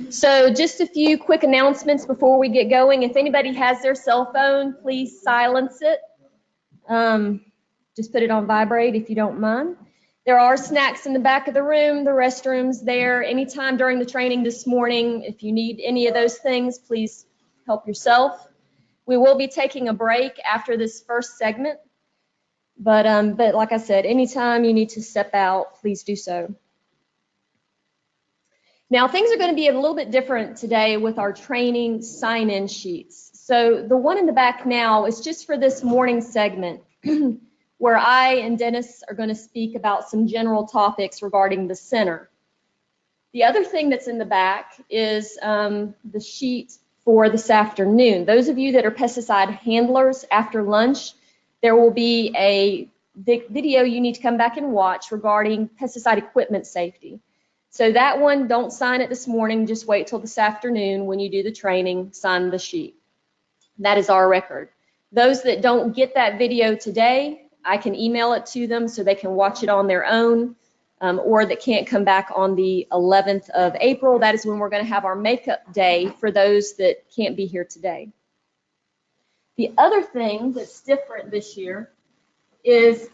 So just a few quick announcements before we get going. If anybody has their cell phone, please silence it. Just put it on vibrate if you don't mind. There are snacks in the back of the room, the restrooms there. Anytime during the training this morning, if you need any of those things, please help yourself. We will be taking a break after this first segment, but like I said, anytime you need to step out, please do so. Now, things are going to be a little bit different today with our training sign-in sheets. So the one in the back now is just for this morning segment where I and Dennis are going to speak about some general topics regarding the center. The other thing that's in the back is the sheet for this afternoon. Those of you that are pesticide handlers after lunch, there will be a video you need to come back and watch regarding pesticide equipment safety. So that one, don't sign it this morning, just wait till this afternoon when you do the training, sign the sheet. That is our record. Those that don't get that video today, I can email it to them so they can watch it on their own, or that can't come back on the 11th of April. That is when we're going to have our makeup day for those that can't be here today. The other thing that's different this year is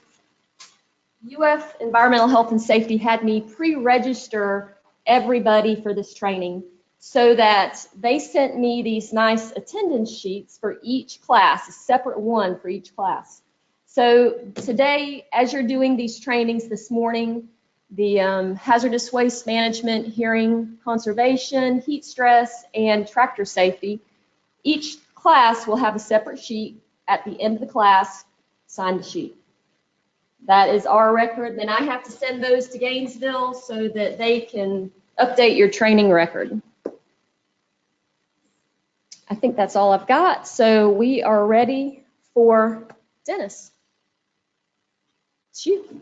UF Environmental Health and Safety had me pre-register everybody for this training so that they sent me these nice attendance sheets for each class, a separate one for each class. So today, as you're doing these trainings this morning, the hazardous waste management, hearing conservation, heat stress, and tractor safety, each class will have a separate sheet at the end of the class, sign the sheet. That is our record. Then I have to send those to Gainesville so that they can update your training record. I think that's all I've got. So we are ready for Dennis. It's you.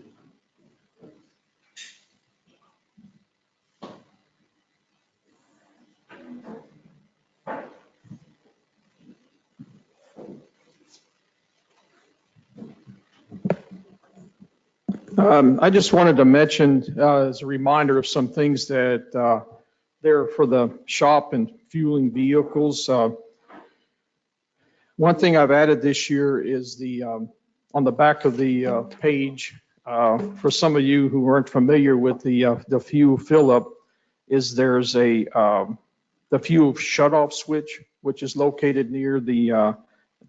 I just wanted to mention as a reminder of some things that there for the shop and fueling vehicles. One thing I've added this year is the on the back of the page, for some of you who aren't familiar with the fuel fill up, is there's a the fuel shutoff switch, which is located near the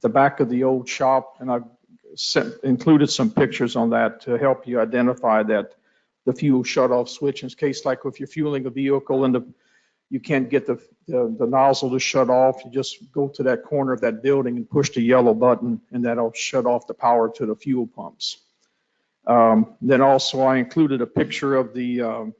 back of the old shop, and I've included some pictures on that to help you identify that the fuel shutoff switch. In case like if you're fueling a vehicle and you can't get the nozzle to shut off, you just go to that corner of that building and push the yellow button, and that'll shut off the power to the fuel pumps. Then also I included a picture of the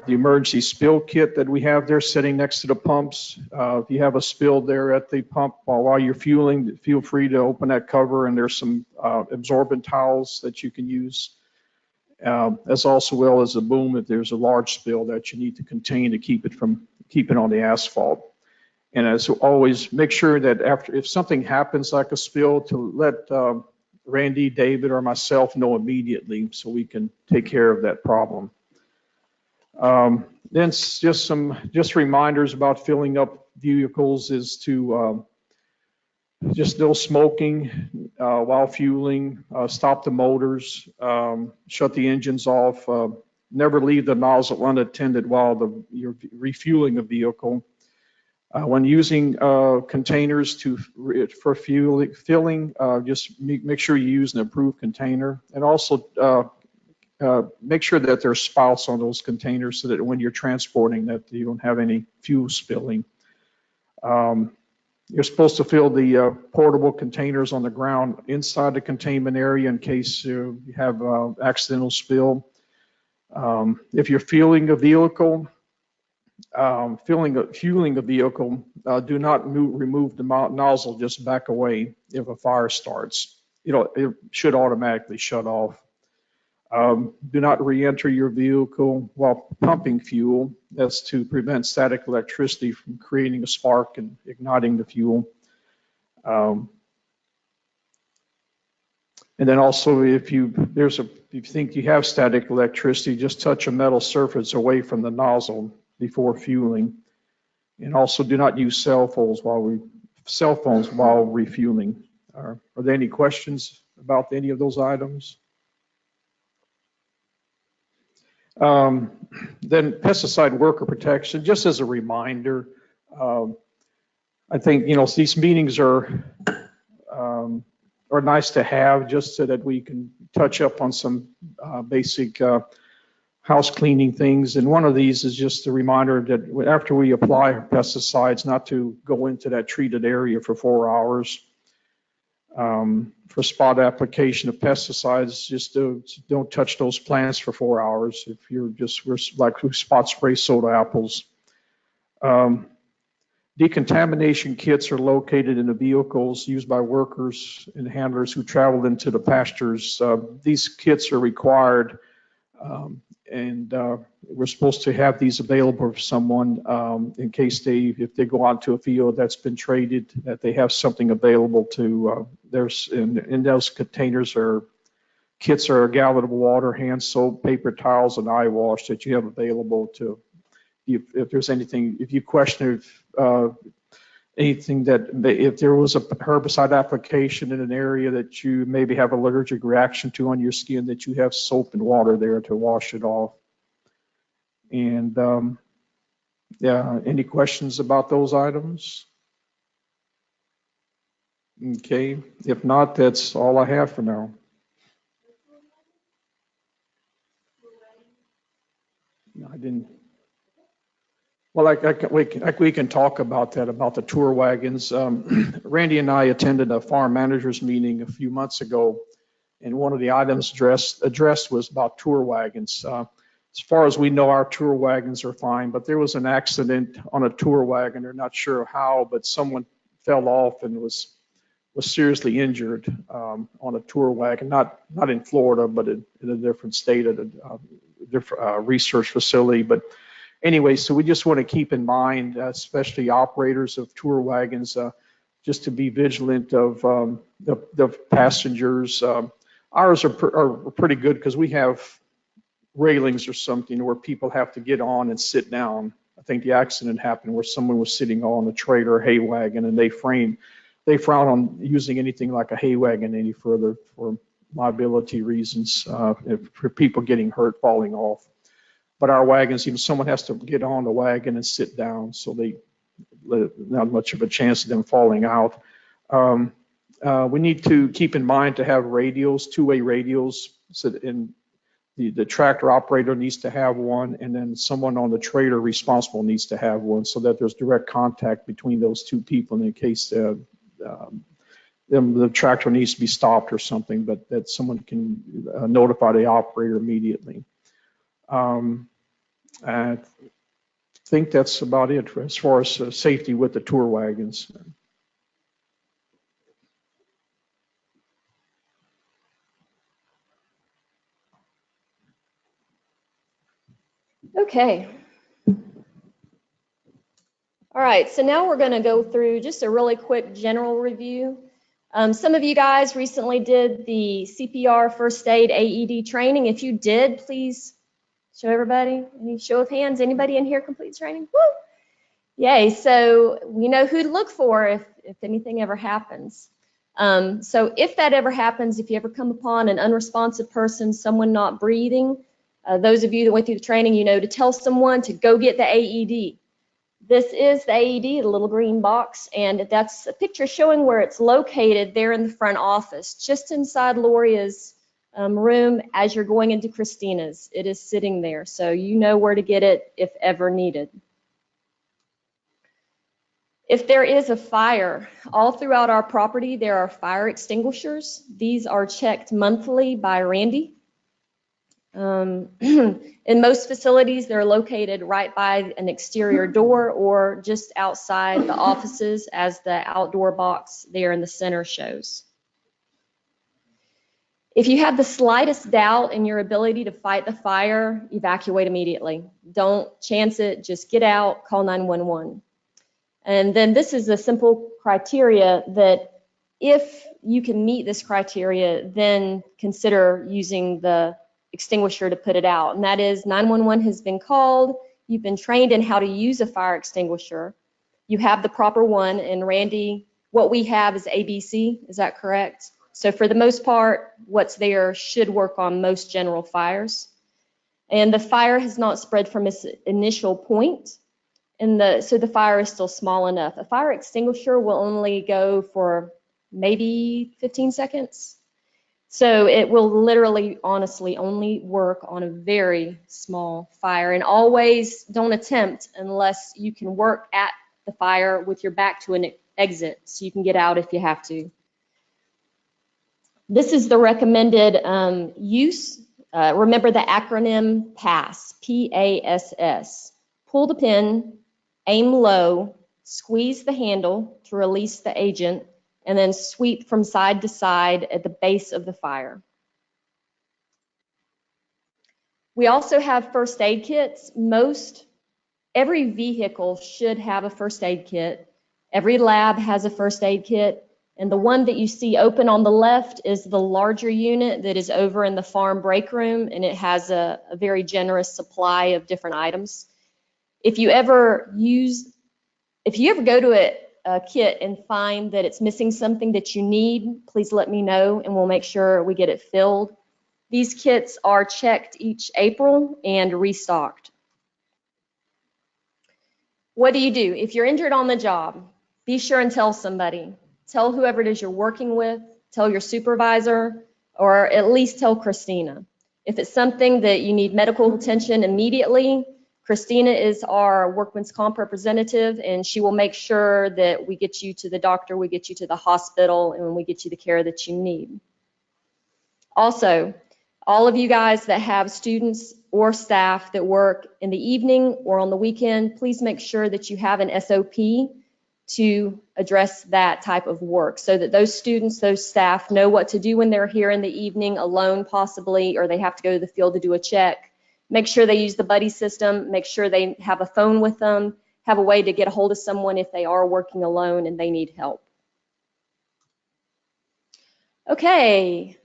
emergency spill kit that we have there sitting next to the pumps. If you have a spill there at the pump while you're fueling, feel free to open that cover, and there's some absorbent towels that you can use, as also well as a boom if there's a large spill that you need to contain to keep it on the asphalt. And as always, make sure that if something happens like a spill, to let Randy, David, or myself know immediately so we can take care of that problem. Then just reminders about filling up vehicles is to just no smoking while fueling, stop the motors, shut the engines off, never leave the nozzle unattended while you're refueling a vehicle. When using containers for filling, just make sure you use an approved container, and also make sure that there's spouts on those containers so that when you're transporting that you don't have any fuel spilling. You're supposed to fill the portable containers on the ground inside the containment area in case you have accidental spill. If you're fueling a vehicle, fueling a vehicle, do not remove the nozzle, just back away if a fire starts. It should automatically shut off. Do not re-enter your vehicle while pumping fuel. That's to prevent static electricity from creating a spark and igniting the fuel. And then also, if you think you have static electricity, just touch a metal surface away from the nozzle before fueling. And also do not use cell phones while refueling. Are there any questions about any of those items? Then pesticide worker protection, just as a reminder, I think, these meetings are nice to have just so that we can touch up on some basic house cleaning things. And one of these is just a reminder that after we apply pesticides, not to go into that treated area for 4 hours. For spot application of pesticides, just don't touch those plants for 4 hours if we're like we spot spray soda apples. Decontamination kits are located in the vehicles used by workers and handlers who travel into the pastures. These kits are required, and we're supposed to have these available for someone in case if they go out to a field that's been traded, that they have something available to. In those containers kits are a gallon of water, hand soap, paper towels, and eye wash that you have available to. If there's anything, if you question anything if there was a herbicide application in an area that you maybe have allergic reaction to on your skin, that you have soap and water there to wash it off. And yeah, any questions about those items? Okay, if not, that's all I have for now. No, I didn't. Well, we can talk about that, about the tour wagons. Randy and I attended a farm managers meeting a few months ago, and one of the items addressed was about tour wagons. As far as we know, our tour wagons are fine, but there was an accident on a tour wagon. They're not sure how, but someone fell off and was seriously injured on a tour wagon, not in Florida, but in a different state at a different research facility. But anyway, so we just want to keep in mind, especially operators of tour wagons, just to be vigilant of the passengers. Ours are pretty good because we have railings or something where people have to get on and sit down. I think the accident happened where someone was sitting on a trailer or hay wagon, and they frown on using anything like a hay wagon any further for liability reasons, for people getting hurt, falling off. But our wagons, even someone has to get on the wagon and sit down, so not much of a chance of them falling out. We need to keep in mind to have radios, two-way radios, so the tractor operator needs to have one, and then someone on the trailer responsible needs to have one, so that there's direct contact between those two people in case the tractor needs to be stopped or something, but that someone can notify the operator immediately. I think that's about it as far as safety with the tour wagons. Okay. All right, so now we're going to go through just a really quick general review. Some of you guys recently did the CPR first aid AED training. If you did, please show everybody. Any show of hands? Anybody in here complete training? Woo! Yay! So we know who to look for if anything ever happens. So if that ever happens, if you ever come upon an unresponsive person, someone not breathing, those of you that went through the training, you know to tell someone to go get the AED. This is the AED, the little green box, and that's a picture showing where it's located there in the front office, just inside Loria's room as you're going into Christina's. It is sitting there, so you know where to get it if ever needed. If there is a fire, all throughout our property there are fire extinguishers. These are checked monthly by Randy. In most facilities, they're located right by an exterior door or just outside the offices, as the outdoor box there in the center shows. If you have the slightest doubt in your ability to fight the fire, evacuate immediately. Don't chance it, just get out, call 911. And then this is a simple criteria that if you can meet this criteria, then consider using the extinguisher to put it out. And that is 911 has been called, you've been trained in how to use a fire extinguisher, you have the proper one, and Randy, what we have is ABC, is that correct? So for the most part, what's there should work on most general fires. And the fire has not spread from its initial point, and so the fire is still small enough. A fire extinguisher will only go for maybe 15 seconds. So it will literally, honestly, only work on a very small fire. And always don't attempt unless you can work at the fire with your back to an exit, so you can get out if you have to. This is the recommended use. Remember the acronym PASS, P-A-S-S. Pull the pin, aim low, squeeze the handle to release the agent, and then sweep from side to side at the base of the fire. We also have first aid kits. Every vehicle should have a first aid kit. Every lab has a first aid kit. And the one that you see open on the left is the larger unit that is over in the farm break room, and it has a very generous supply of different items. If you ever go to a kit and find that it's missing something that you need, please let me know and we'll make sure we get it filled. These kits are checked each April and restocked. What do? If you're injured on the job, be sure and tell somebody. Tell whoever it is you're working with, tell your supervisor, or at least tell Christina. If it's something that you need medical attention immediately, Christina is our workman's comp representative, and she will make sure that we get you to the doctor, we get you to the hospital, and we get you the care that you need. Also, all of you guys that have students or staff that work in the evening or on the weekend, please make sure that you have an SOP to address that type of work so that those students, those staff know what to do when they're here in the evening alone possibly, or they have to go to the field to do a check. Make sure they use the buddy system, make sure they have a phone with them, have a way to get a hold of someone if they are working alone and they need help. Okay,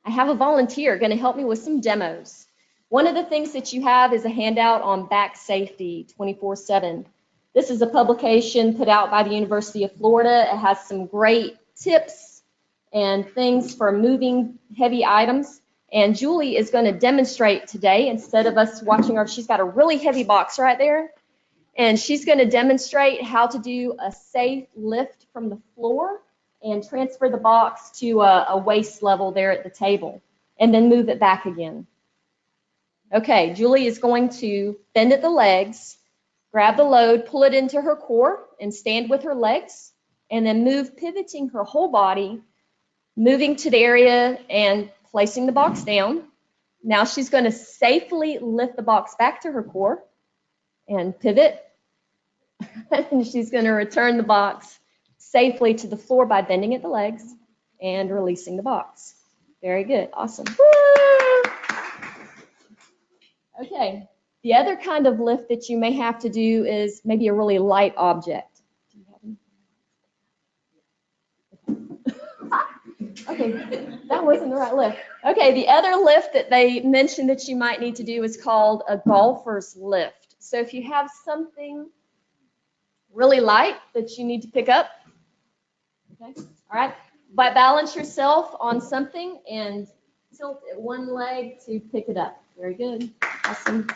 I have a volunteer going to help me with some demos. One of the things that you have is a handout on back safety 24/7. This is a publication put out by the University of Florida. It has some great tips and things for moving heavy items. And Julie is going to demonstrate today, instead of us watching her, she's got a really heavy box right there. And she's going to demonstrate how to do a safe lift from the floor and transfer the box to a waist level there at the table, and then move it back again. Okay, Julie is going to bend at the legs, grab the load, pull it into her core, and stand with her legs, and then move, pivoting her whole body, moving to the area and placing the box down. Now she's going to safely lift the box back to her core and pivot. And she's going to return the box safely to the floor by bending at the legs and releasing the box. Very good. Awesome. Okay. The other kind of lift that you may have to do is maybe a really light object. Okay, that wasn't the right lift. Okay, the other lift that they mentioned that you might need to do is called a golfer's lift. So if you have something really light that you need to pick up, okay, all right, but balance yourself on something and tilt at one leg to pick it up. Very good. Awesome.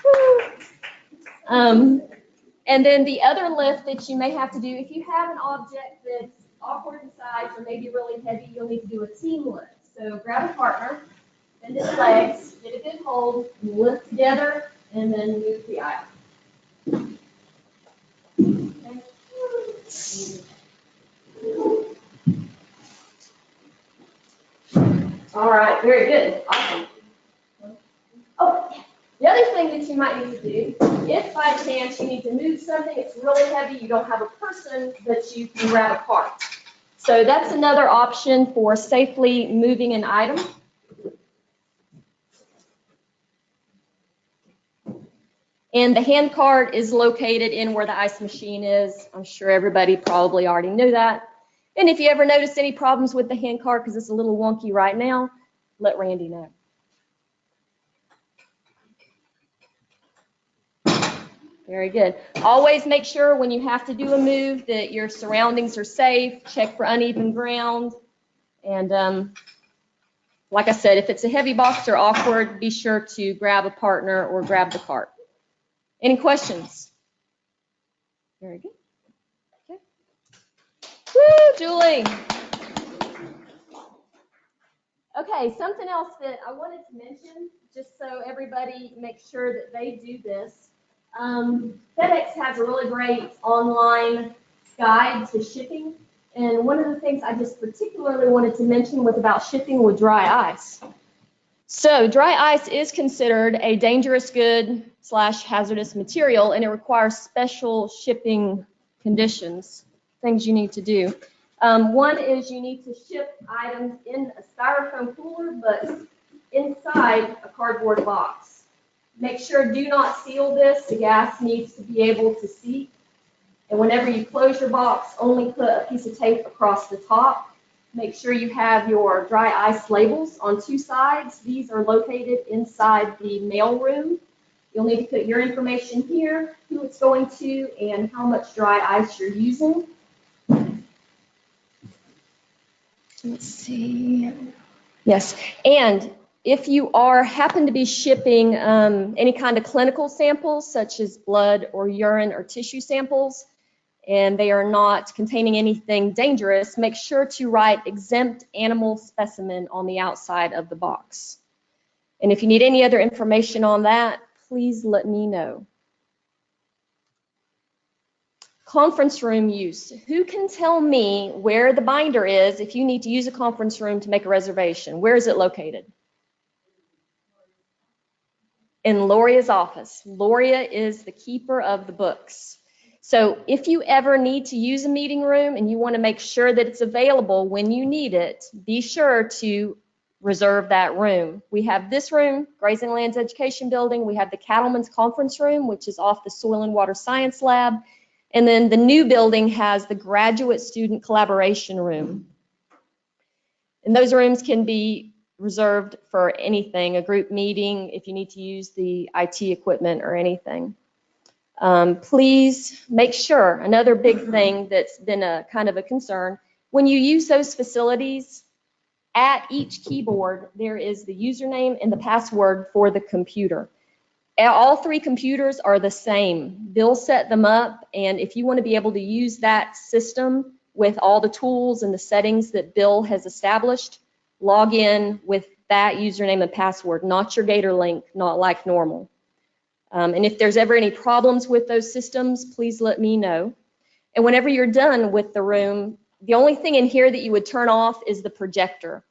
And then the other lift that you may have to do, if you have an object that's awkward in size or maybe really heavy, you'll need to do a team lift. So grab a partner, bend his legs, get a good hold, and lift together, and then move the item. Okay. All right, very good. Awesome. Oh, the other thing that you might need to do, if by chance you need to move something, it's really heavy, you don't have a person that you can grab apart. So that's another option for safely moving an item. And the hand cart is located in where the ice machine is. I'm sure everybody probably already knew that. And if you ever notice any problems with the hand cart, because it's a little wonky right now, let Randy know. Very good. Always make sure when you have to do a move that your surroundings are safe. Check for uneven ground. And like I said, if it's a heavy box or awkward, be sure to grab a partner or grab the cart. Any questions? Very good. Okay. Woo, Julie. Okay, something else that I wanted to mention, just so everybody makes sure that they do this. FedEx has a really great online guide to shipping. And one of the things I just particularly wanted to mention was about shipping with dry ice. So dry ice is considered a dangerous good / hazardous material, and it requires special shipping conditions, things you need to do. One is you need to ship items in a styrofoam cooler, but inside a cardboard box. Make sure do not seal this. The gas needs to be able to seep. And whenever you close your box, only put a piece of tape across the top. Make sure you have your dry ice labels on 2 sides. These are located inside the mail room. You'll need to put your information here, who it's going to, and how much dry ice you're using. Let's see. Yes, and if you happen to be shipping any kind of clinical samples, such as blood or urine or tissue samples, and they are not containing anything dangerous, make sure to write exempt animal specimen on the outside of the box. And if you need any other information on that, please let me know. Conference room use. Who can tell me where the binder is if you need to use a conference room to make a reservation? Where is it located? In Loria's office. Loria is the keeper of the books. So if you ever need to use a meeting room and you want to make sure that it's available when you need it, be sure to reserve that room. We have this room, Grazing Lands Education Building. We have the Cattlemen's Conference Room, which is off the Soil and Water Science Lab. And then the new building has the Graduate Student Collaboration Room. And those rooms can be reserved for anything, a group meeting, if you need to use the IT equipment or anything. Please make sure, another big thing that's been a kind of a concern, when you use those facilities, at each keyboard there is the username and the password for the computer. All 3 computers are the same. Bill set them up, and if you want to be able to use that system with all the tools and the settings that Bill has established, log in with that username and password, not your Gator link, not like normal. And if there's ever any problems with those systems, please let me know. And whenever you're done with the room, the only thing in here that you would turn off is the projector.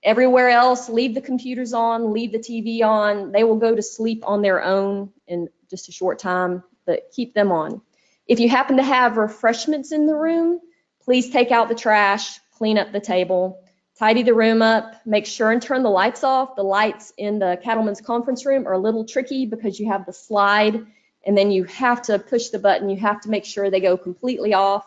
Everywhere else, leave the computers on, leave the TV on. They will go to sleep on their own in just a short time, but keep them on. If you happen to have refreshments in the room, please take out the trash, clean up the table, tidy the room up, make sure and turn the lights off. The lights in the Cattlemen's Conference Room are a little tricky because you have the slide, and then you have to push the button. You have to make sure they go completely off.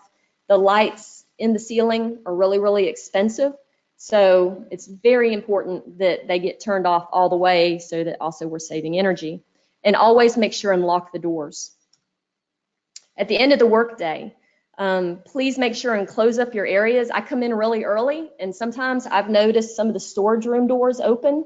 The lights in the ceiling are really, really expensive. So it's very important that they get turned off all the way so that also we're saving energy. And always make sure and lock the doors. At the end of the workday, please make sure and close up your areas. I come in really early, and sometimes I've noticed some of the storage room doors open,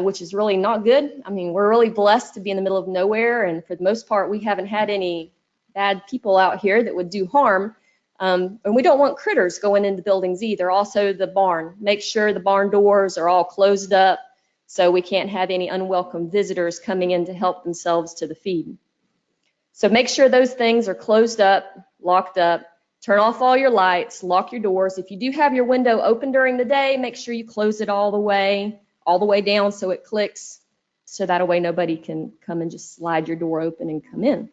which is really not good. I mean, we're really blessed to be in the middle of nowhere, and for the most part, we haven't had any bad people out here that would do harm. And we don't want critters going into buildings either. Also the barn. Make sure the barn doors are all closed up so we can't have any unwelcome visitors coming in to help themselves to the feed. So make sure those things are closed up, locked up. Turn off all your lights, lock your doors. If you do have your window open during the day, make sure you close it all the way down so it clicks, so that way nobody can come and just slide your door open and come in.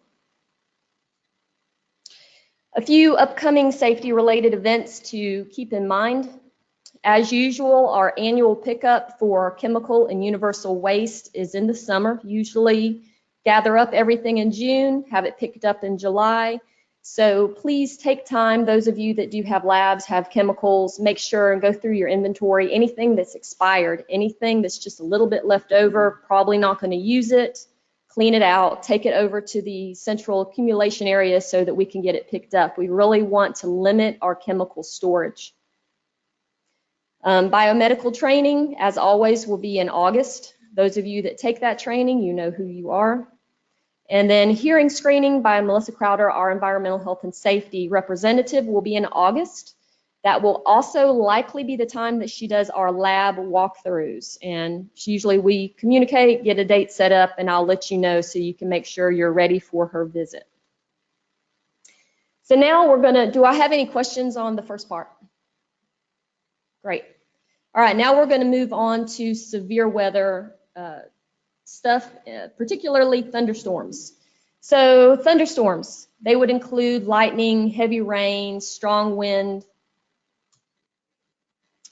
A few upcoming safety-related events to keep in mind. As usual, our annual pickup for chemical and universal waste is in the summer. Usually gather up everything in June, have it picked up in July. So please take time, those of you that do have labs, have chemicals, make sure and go through your inventory. Anything that's expired, anything that's just a little bit left over, probably not going to use it, clean it out, take it over to the central accumulation area so that we can get it picked up. We really want to limit our chemical storage. Biomedical training, as always, will be in August. Those of you that take that training, you know who you are. And then hearing screening by Melissa Crowder, our environmental health and safety representative, will be in August. That will also likely be the time that she does our lab walkthroughs. And usually we communicate, get a date set up, and I'll let you know so you can make sure you're ready for her visit. So now we're gonna, do I have any questions on the first part? Great. All right, now we're gonna move on to severe weather stuff, particularly thunderstorms. So thunderstorms, they would include lightning, heavy rain, strong wind.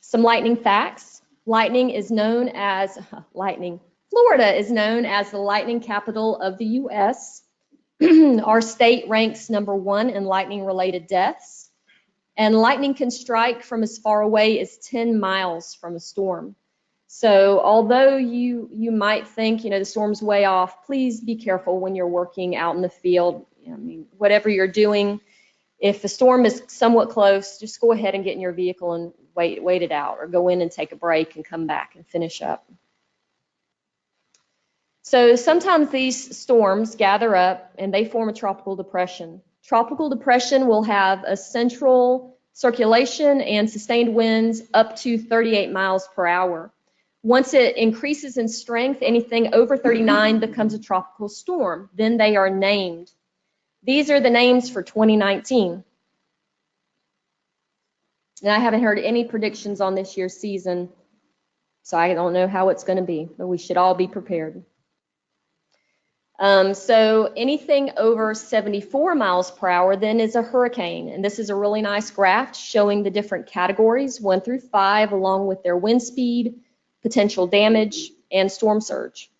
Some lightning facts. Lightning is known as, Florida is known as the lightning capital of the US. Our state ranks #1 in lightning-related deaths. And lightning can strike from as far away as 10 miles from a storm. So although you might think, the storm's way off, please be careful when you're working out in the field. I mean, whatever you're doing, if the storm is somewhat close, just go ahead and get in your vehicle and wait it out, or go in and take a break and come back and finish up. So sometimes these storms gather up and they form a tropical depression. Tropical depression will have a central circulation and sustained winds up to 38 miles per hour. Once it increases in strength, anything over 39 becomes a tropical storm. Then they are named. These are the names for 2019. And I haven't heard any predictions on this year's season, so I don't know how it's going to be, but we should all be prepared. So anything over 74 miles per hour then is a hurricane. And this is a really nice graph showing the different categories, 1 through 5, along with their wind speed, potential damage, and storm surge.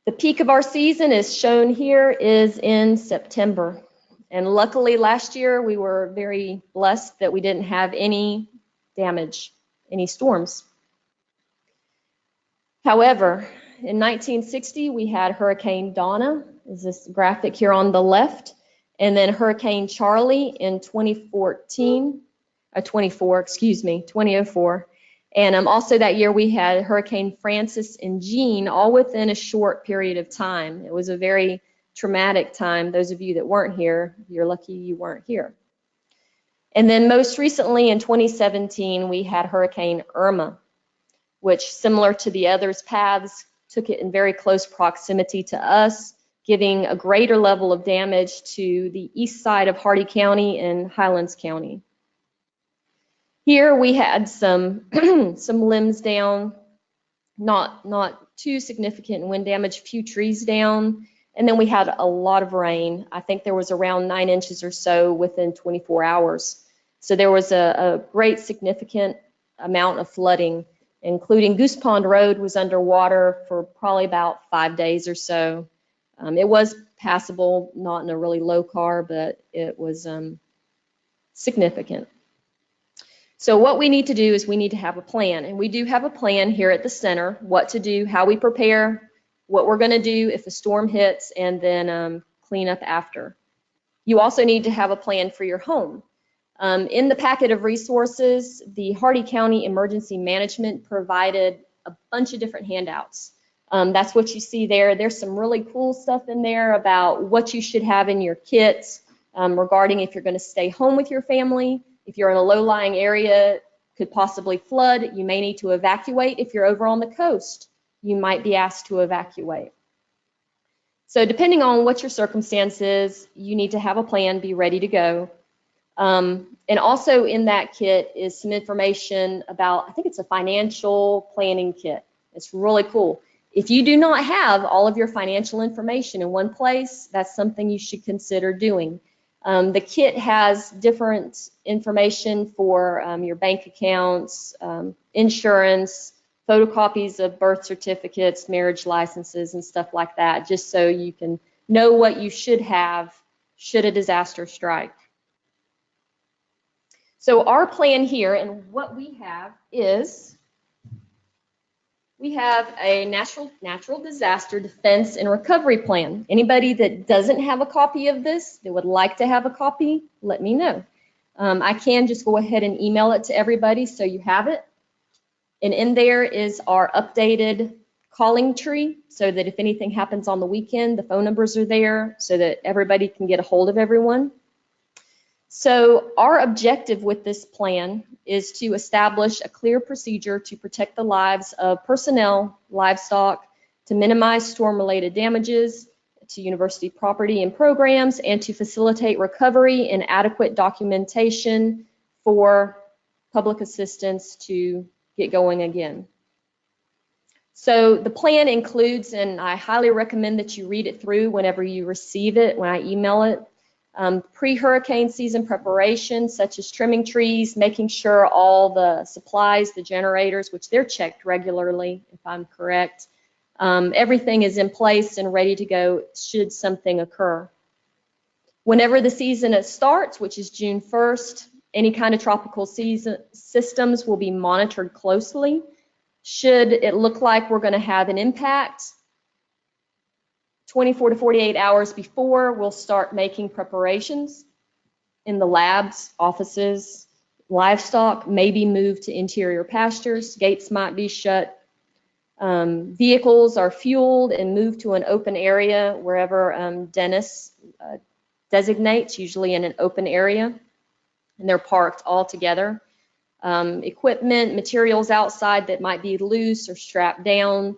The peak of our season, is shown here, is in September. And luckily last year we were very blessed that we didn't have any damage, any storms. However, in 1960 we had Hurricane Donna, is this graphic here on the left, and then Hurricane Charlie in 2004. And also that year we had Hurricane Francis and Jean, all within a short period of time. It was a very traumatic time. Those of you that weren't here, you're lucky you weren't here. And then most recently in 2017, we had Hurricane Irma, which, similar to the others' paths, took it in very close proximity to us, giving a greater level of damage to the east side of Hardy County and Highlands County. Here we had some limbs down, not too significant wind damage, a few trees down, and then we had a lot of rain. I think there was around 9 inches or so within 24 hours. So there was a great significant amount of flooding, including Goose Pond Road was underwater for probably about 5 days or so. It was passable, not in a really low car, but it was significant. So what we need to do is we need to have a plan, and we do have a plan here at the center, what to do, how we prepare, what we're going to do if a storm hits, and then clean up after. You also need to have a plan for your home. In the packet of resources, the Hardy County Emergency Management provided a bunch of different handouts. That's what you see there. There's some really cool stuff in there about what you should have in your kit regarding if you're going to stay home with your family. If you're in a low-lying area, could possibly flood, you may need to evacuate. If you're over on the coast, you might be asked to evacuate. So depending on what your circumstance is, you need to have a plan, be ready to go. And also in that kit is some information about, I think it's a financial planning kit. It's really cool. If you do not have all of your financial information in one place, that's something you should consider doing. The kit has different information for your bank accounts, insurance, photocopies of birth certificates, marriage licenses, and stuff like that, just so you can know what you should have should a disaster strike. So our plan here and what we have is we have a natural disaster defense and recovery plan. Anybody that doesn't have a copy of this, that would like to have a copy, let me know. I can just go ahead and email it to everybody so you have it. And in there is our updated calling tree so that if anything happens on the weekend, the phone numbers are there so that everybody can get a hold of everyone. So our objective with this plan is to establish a clear procedure to protect the lives of personnel, livestock, to minimize storm-related damages to university property and programs, and to facilitate recovery and adequate documentation for public assistance to get going again. So the plan includes, and I highly recommend that you read it through whenever you receive it, when I email it, pre-hurricane season preparation, such as trimming trees, making sure all the supplies, the generators, which they're checked regularly, if I'm correct, everything is in place and ready to go should something occur. Whenever the season starts, which is June 1st, any kind of tropical season systems will be monitored closely. Should it look like we're going to have an impact, 24 to 48 hours before, we'll start making preparations in the labs, offices, livestock may be moved to interior pastures, gates might be shut, vehicles are fueled and moved to an open area wherever Dennis designates, usually in an open area, and they're parked all together. Equipment, materials outside that might be loose or strapped down.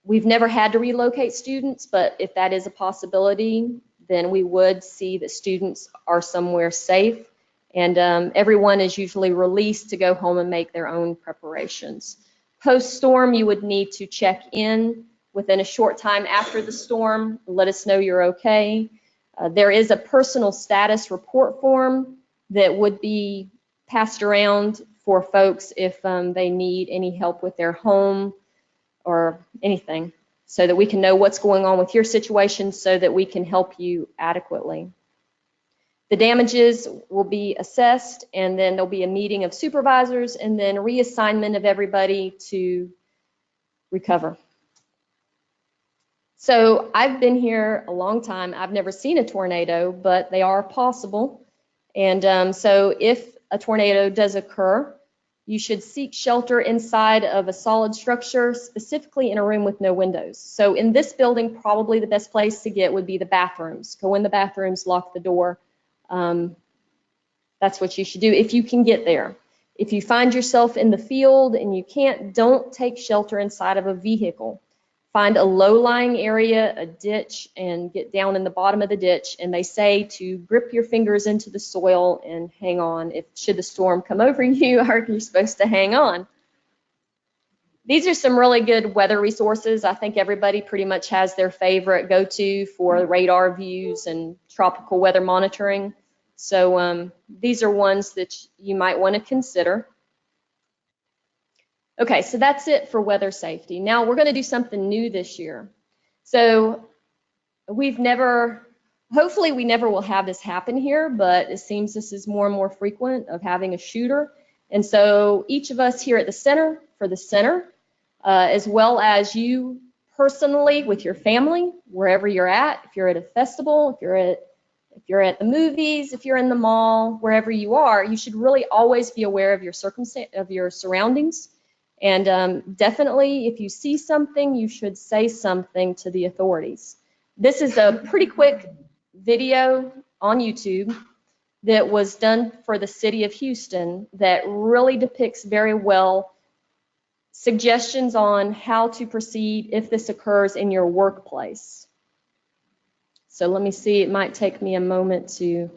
We've never had to relocate students, but if that is a possibility, then we would see that students are somewhere safe, and everyone is usually released to go home and make their own preparations. Post-storm, you would need to check in within a short time after the storm, let us know you're okay. There is a personal status report form that would be passed around for folks if they need any help with their home or anything, so that we can know what's going on with your situation so that we can help you adequately. The damages will be assessed, and then there'll be a meeting of supervisors and then reassignment of everybody to recover. So I've been here a long time. I've never seen a tornado, but they are possible. And so if a tornado does occur, you should seek shelter inside of a solid structure, specifically in a room with no windows. So in this building, probably the best place to get would be the bathrooms. Go in the bathrooms, lock the door. That's what you should do if you can get there. If you find yourself in the field and you can't, don't take shelter inside of a vehicle. Find a low-lying area, a ditch, and get down in the bottom of the ditch. And they say to grip your fingers into the soil and hang on. Should the storm come over you, you're supposed to hang on. These are some really good weather resources. I think everybody pretty much has their favorite go-to for radar views and tropical weather monitoring. So these are ones that you might want to consider. Okay, so that's it for weather safety. Now we're going to do something new this year. So hopefully we never will have this happen here, but it seems this is more and more frequent of having a shooter. And so each of us here at the center, for the center, as well as you personally with your family, wherever you're at, if you're at a festival, if you're at the movies, if you're in the mall, wherever you are, you should really always be aware of your surroundings. And definitely, if you see something, you should say something to the authorities. This is a pretty quick video on YouTube that was done for the city of Houston that really depicts very well suggestions on how to proceed if this occurs in your workplace. So let me see, it might take me a moment to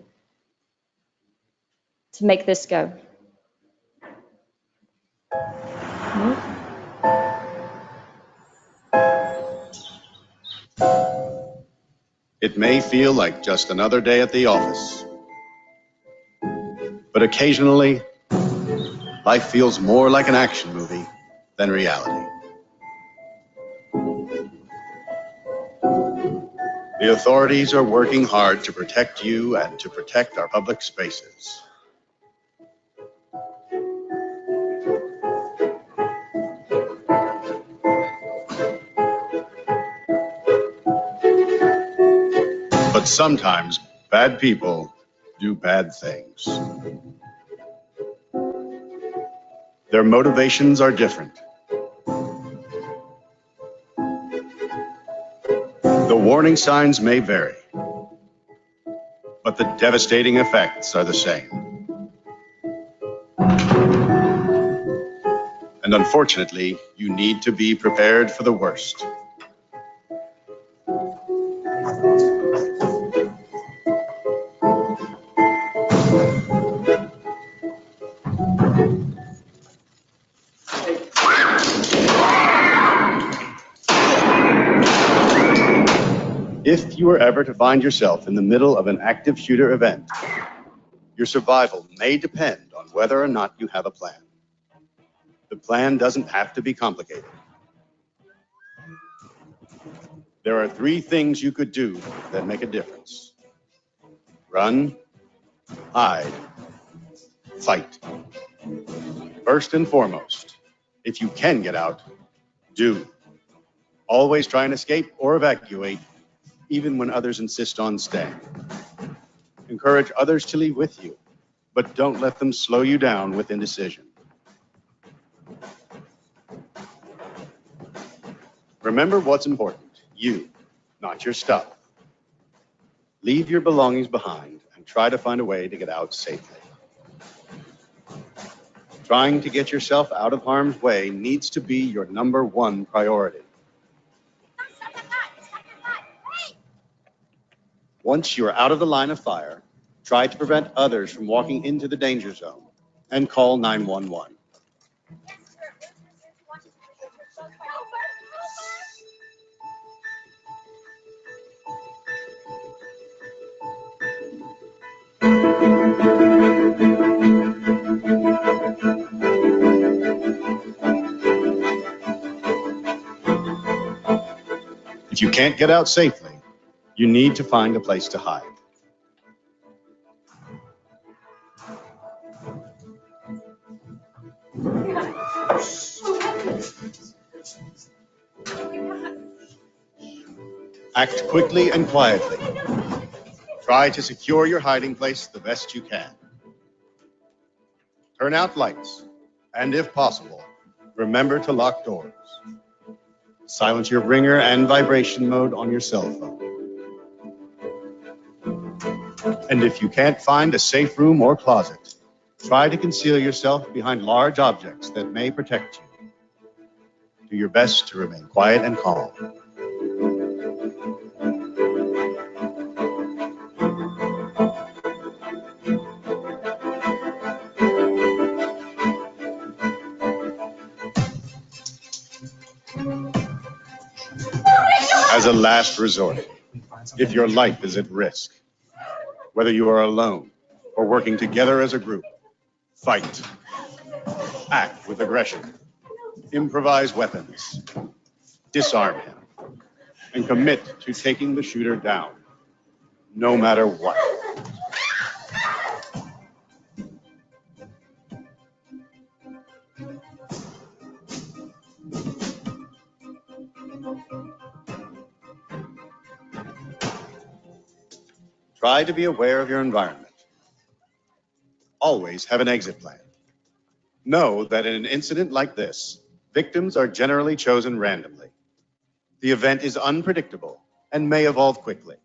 make this go. It may feel like just another day at the office, but occasionally, life feels more like an action movie than reality. The authorities are working hard to protect you and to protect our public spaces. But sometimes bad people do bad things. Their motivations are different. The warning signs may vary, but the devastating effects are the same. And unfortunately, you need to be prepared for the worst. If you were ever to find yourself in the middle of an active shooter event, your survival may depend on whether or not you have a plan. The plan doesn't have to be complicated. There are 3 things you could do that make a difference. Run, hide, fight. First and foremost, if you can get out, do. Always try and escape or evacuate, even when others insist on staying. Encourage others to leave with you, but don't let them slow you down with indecision. Remember what's important, you, not your stuff. Leave your belongings behind and try to find a way to get out safely. Trying to get yourself out of harm's way needs to be your #1 priority. Once you are out of the line of fire, try to prevent others from walking into the danger zone and call 911. If you can't get out safely, you need to find a place to hide. Act quickly and quietly. Try to secure your hiding place the best you can. Turn out lights, and if possible, remember to lock doors. Silence your ringer and vibration mode on your cell phone. And if you can't find a safe room or closet, try to conceal yourself behind large objects that may protect you. Do your best to remain quiet and calm. As a last resort, if your life is at risk, whether you are alone or working together as a group, fight. Act with aggression. Improvise weapons. Disarm him. And commit to taking the shooter down, no matter what. Try to be aware of your environment. Always have an exit plan. Know that in an incident like this, victims are generally chosen randomly. The event is unpredictable and may evolve quickly.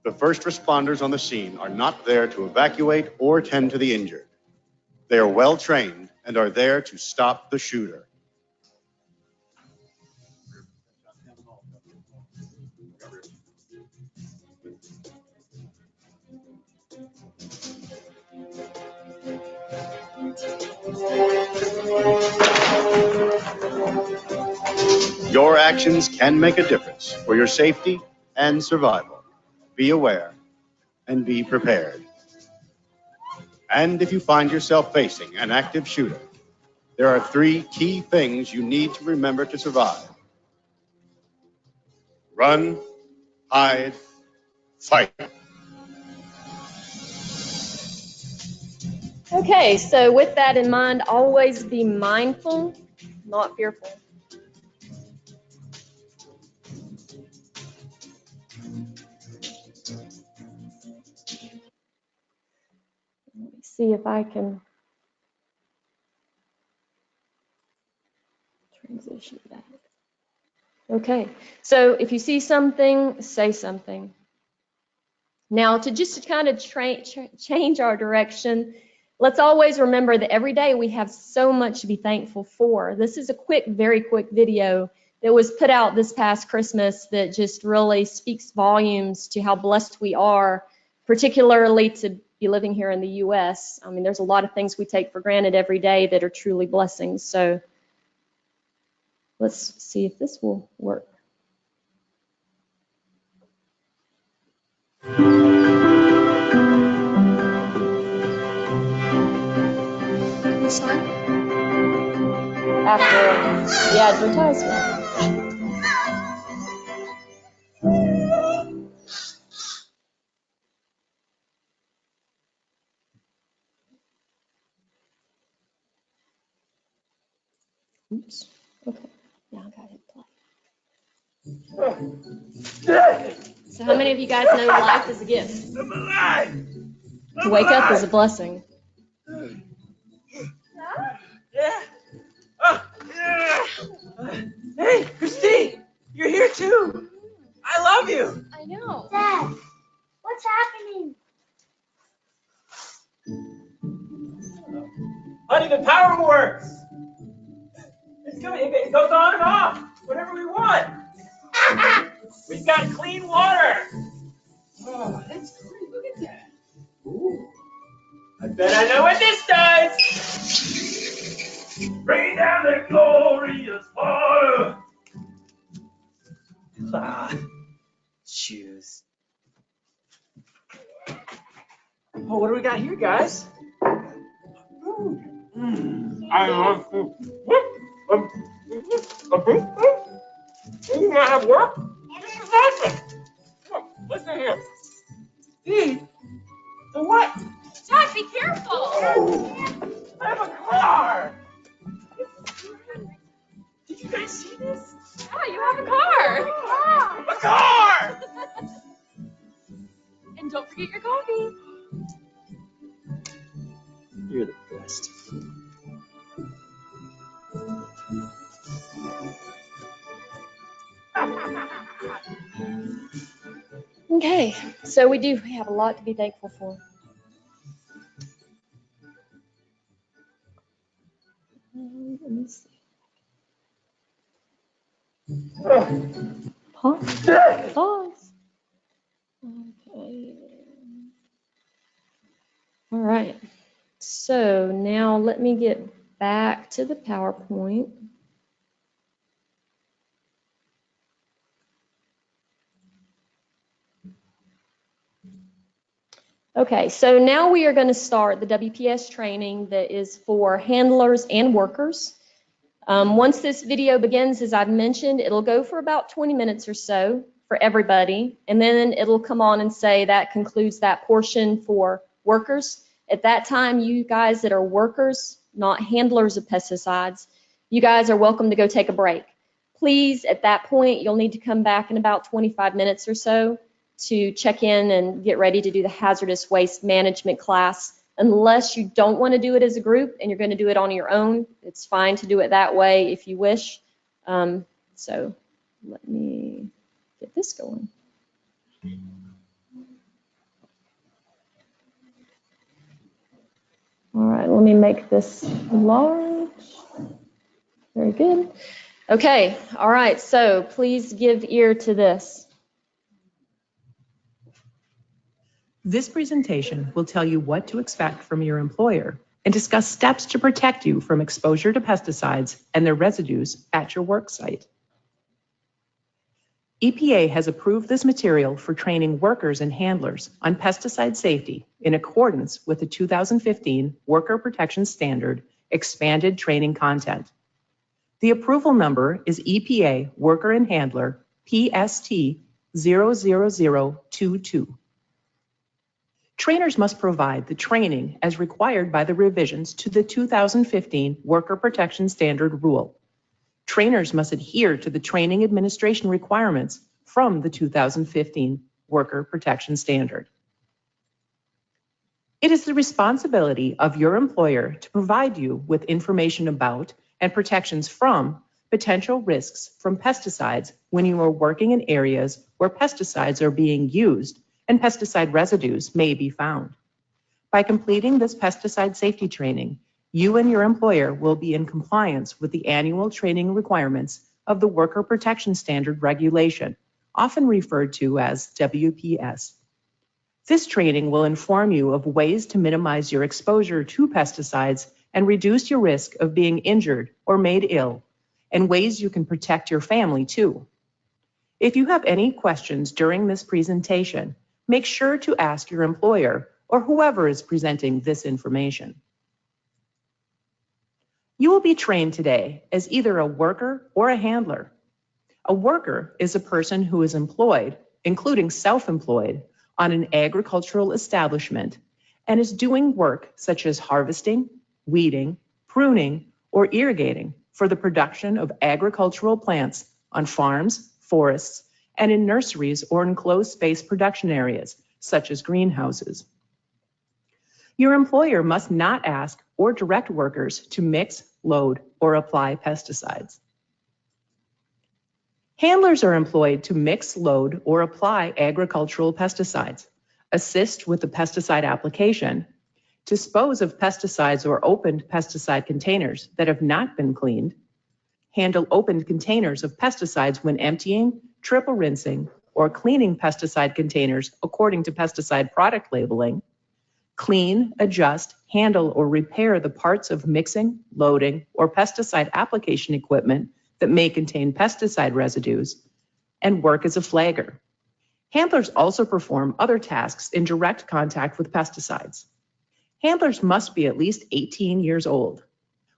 The first responders on the scene are not there to evacuate or tend to the injured. They are well trained and are there to stop the shooter. Your actions can make a difference for your safety and survival. Be aware and be prepared. And if you find yourself facing an active shooter, there are 3 key things you need to remember to survive. Run, hide, fight. Okay, so with that in mind, always be mindful, not fearful. see if I can transition back. Okay, so if you see something, say something. Now, to kind of change our direction, let's always remember that every day we have so much to be thankful for. This is a quick, very quick video that was put out this past Christmas that just really speaks volumes to how blessed we are, particularly to be living here in the U.S. I mean, there's a lot of things we take for granted every day that are truly blessings. So let's see if this will work. This time? After the advertisement. Oops. Okay. Now I got it play. So how many of you guys know life is a gift? I'm alive. To wake up is a blessing. Yeah. Oh, yeah. Hey, Christine, you're here too. I love you. I know. Dad, what's happening? Honey, the power works. It's coming. It goes on and off whenever we want. We've got clean water. Oh, that's great. Look at that. Ooh. I bet I know what this does. Bring down the glorious water. Ah, shoes. Oh, what do we got here, guys? I love food. You want to have work? This is awesome. Come on, listen here. Feed? The what? Josh, be careful. Oh, I have a car. Did you guys see this? Oh, you have a car. A car! And don't forget your coffee. You're the best. Okay, so we have a lot to be thankful for. Let me see. Pause. Pause. Okay. All right. So now let me get back to the PowerPoint. Okay, so now we are going to start the WPS training that is for handlers and workers. Once this video begins, as I've mentioned, it'll go for about 20 minutes or so for everybody, and then it'll come on and say that concludes that portion for workers. At that time, you guys that are workers, not handlers of pesticides, you guys are welcome to go take a break. Please, at that point, you'll need to come back in about 25 minutes or so to check in and get ready to do the hazardous waste management class. Unless you don't want to do it as a group and you're going to do it on your own, it's fine to do it that way if you wish. So let me get this going. All right, let me make this large. Very good. Okay, all right, so please give ear to this. This presentation will tell you what to expect from your employer and discuss steps to protect you from exposure to pesticides and their residues at your work site. EPA has approved this material for training workers and handlers on pesticide safety in accordance with the 2015 Worker Protection Standard expanded training content. The approval number is EPA Worker and Handler PST 00022. Trainers must provide the training as required by the revisions to the 2015 Worker Protection Standard Rule. Trainers must adhere to the training administration requirements from the 2015 Worker Protection Standard. It is the responsibility of your employer to provide you with information about and protections from potential risks from pesticides when you are working in areas where pesticides are being used and pesticide residues may be found. By completing this pesticide safety training, you and your employer will be in compliance with the annual training requirements of the Worker Protection Standard Regulation, often referred to as WPS. This training will inform you of ways to minimize your exposure to pesticides and reduce your risk of being injured or made ill, and ways you can protect your family too. If you have any questions during this presentation, make sure to ask your employer or whoever is presenting this information. You will be trained today as either a worker or a handler. A worker is a person who is employed, including self-employed, on an agricultural establishment and is doing work such as harvesting, weeding, pruning, or irrigating for the production of agricultural plants on farms, forests, and in nurseries or enclosed space production areas, such as greenhouses. Your employer must not ask or direct workers to mix, load, or apply pesticides. Handlers are employed to mix, load, or apply agricultural pesticides, assist with the pesticide application, dispose of pesticides or opened pesticide containers that have not been cleaned, handle opened containers of pesticides when emptying, triple rinsing, or cleaning pesticide containers according to pesticide product labeling, clean, adjust, handle, or repair the parts of mixing, loading, or pesticide application equipment that may contain pesticide residues, and work as a flagger. Handlers also perform other tasks in direct contact with pesticides. Handlers must be at least 18 years old.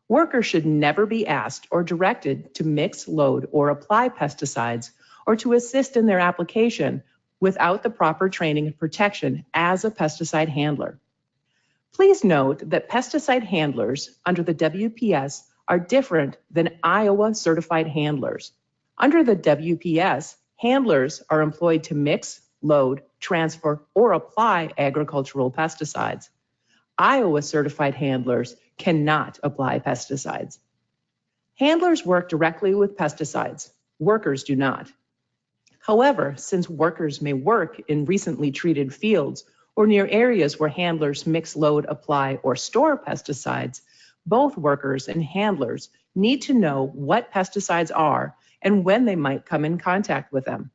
Workers should never be asked or directed to mix, load, or apply pesticides or to assist in their application without the proper training and protection as a pesticide handler. Please note that pesticide handlers under the WPS are different than Iowa certified handlers. Under the WPS, handlers are employed to mix, load, transfer, or apply agricultural pesticides. Iowa certified handlers cannot apply pesticides. Handlers work directly with pesticides. Workers do not. However, since workers may work in recently treated fields or near areas where handlers mix, load, apply, or store pesticides, both workers and handlers need to know what pesticides are and when they might come in contact with them.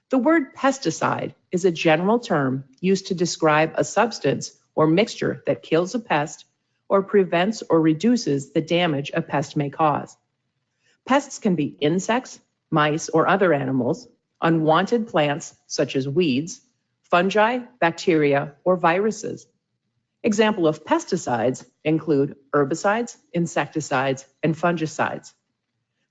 The word pesticide is a general term used to describe a substance or mixture that kills a pest or prevents or reduces the damage a pest may cause. Pests can be insects, mice, or other animals, unwanted plants such as weeds, fungi, bacteria, or viruses. Examples of pesticides include herbicides, insecticides, and fungicides.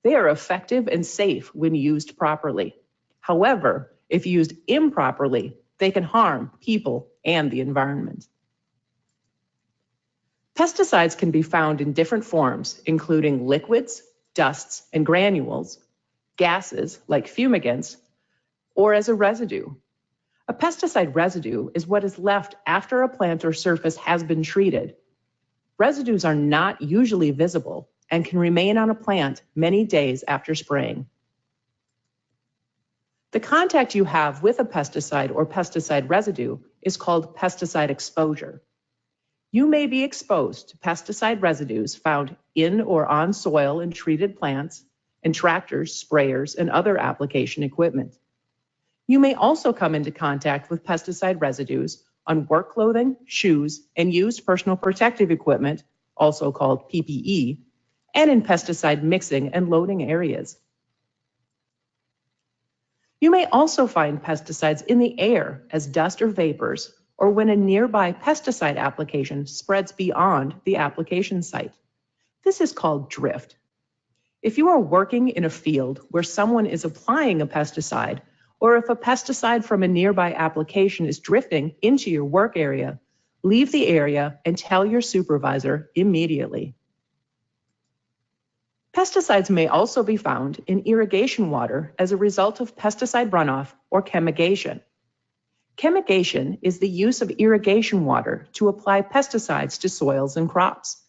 They are effective and safe when used properly. However, if used improperly, they can harm people and the environment. Pesticides can be found in different forms, including liquids, dusts, and granules, gases like fumigants, or as a residue. A pesticide residue is what is left after a plant or surface has been treated. Residues are not usually visible and can remain on a plant many days after spraying. The contact you have with a pesticide or pesticide residue is called pesticide exposure. You may be exposed to pesticide residues found in or on soil and treated plants, and tractors, sprayers, and other application equipment. You may also come into contact with pesticide residues on work clothing, shoes, and used personal protective equipment, also called PPE, and in pesticide mixing and loading areas. You may also find pesticides in the air as dust or vapors, or when a nearby pesticide application spreads beyond the application site. This is called drift. If you are working in a field where someone is applying a pesticide, or if a pesticide from a nearby application is drifting into your work area, leave the area and tell your supervisor immediately. Pesticides may also be found in irrigation water as a result of pesticide runoff or chemigation. Chemigation is the use of irrigation water to apply pesticides to soils and crops.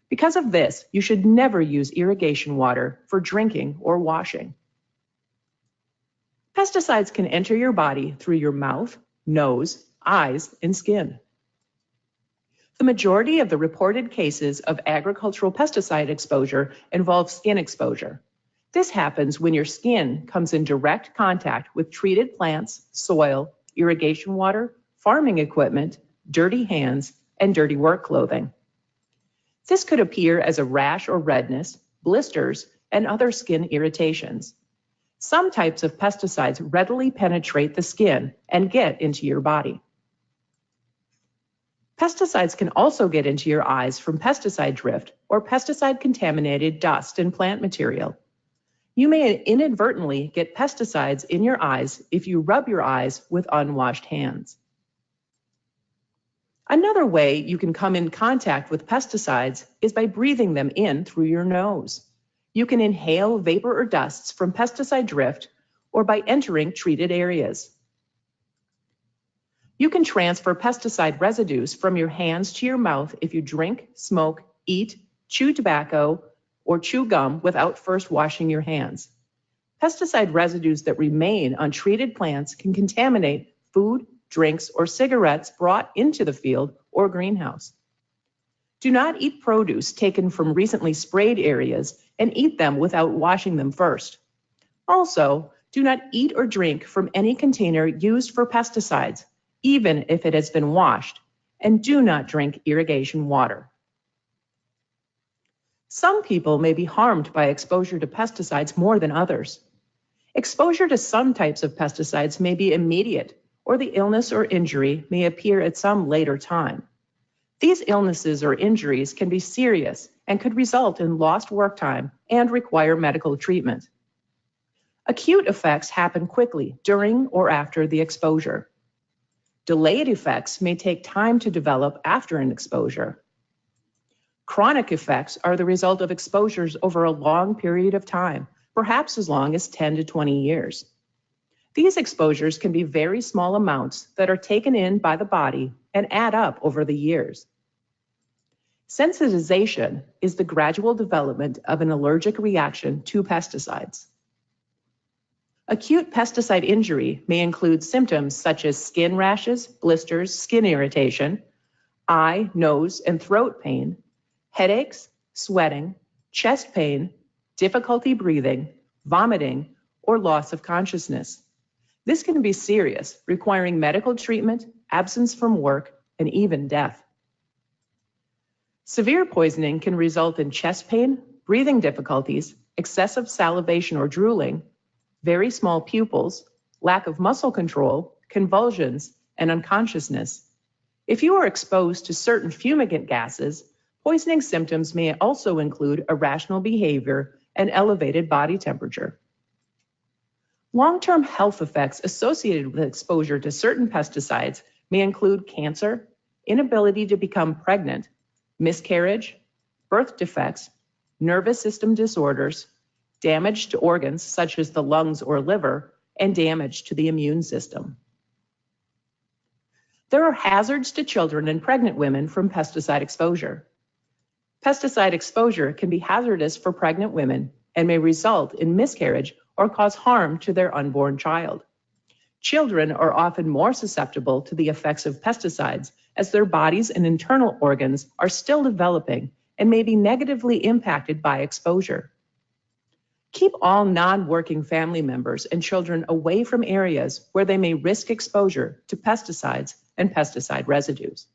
Because of this, you should never use irrigation water for drinking or washing. Pesticides can enter your body through your mouth, nose, eyes, and skin. The majority of the reported cases of agricultural pesticide exposure involve skin exposure. This happens when your skin comes in direct contact with treated plants, soil, irrigation water, farming equipment, dirty hands, and dirty work clothing. This could appear as a rash or redness, blisters, and other skin irritations. Some types of pesticides readily penetrate the skin and get into your body. Pesticides can also get into your eyes from pesticide drift or pesticide-contaminated dust and plant material. You may inadvertently get pesticides in your eyes if you rub your eyes with unwashed hands. Another way you can come in contact with pesticides is by breathing them in through your nose. You can inhale vapor or dusts from pesticide drift or by entering treated areas. You can transfer pesticide residues from your hands to your mouth if you drink, smoke, eat, chew tobacco, or chew gum without first washing your hands. Pesticide residues that remain on treated plants can contaminate food, drinks, or cigarettes brought into the field or greenhouse. Do not eat produce taken from recently sprayed areas and eat them without washing them first. Also, do not eat or drink from any container used for pesticides, even if it has been washed, and do not drink irrigation water. Some people may be harmed by exposure to pesticides more than others. Exposure to some types of pesticides may be immediate, or the illness or injury may appear at some later time. These illnesses or injuries can be serious and could result in lost work time and require medical treatment. Acute effects happen quickly during or after the exposure. Delayed effects may take time to develop after an exposure. Chronic effects are the result of exposures over a long period of time, perhaps as long as 10 to 20 years. These exposures can be very small amounts that are taken in by the body and add up over the years. Sensitization is the gradual development of an allergic reaction to pesticides. Acute pesticide injury may include symptoms such as skin rashes, blisters, skin irritation, eye, nose, and throat pain, headaches, sweating, chest pain, difficulty breathing, vomiting, or loss of consciousness. This can be serious, requiring medical treatment, absence from work, and even death. Severe poisoning can result in chest pain, breathing difficulties, excessive salivation or drooling, very small pupils, lack of muscle control, convulsions, and unconsciousness. If you are exposed to certain fumigant gases, poisoning symptoms may also include irrational behavior and elevated body temperature. Long-term health effects associated with exposure to certain pesticides may include cancer, inability to become pregnant, miscarriage, birth defects, nervous system disorders, damage to organs such as the lungs or liver, and damage to the immune system. There are hazards to children and pregnant women from pesticide exposure. Pesticide exposure can be hazardous for pregnant women and may result in miscarriage or cause harm to their unborn child. Children are often more susceptible to the effects of pesticides as their bodies and internal organs are still developing and may be negatively impacted by exposure. Keep all non-working family members and children away from areas where they may risk exposure to pesticides and pesticide residues.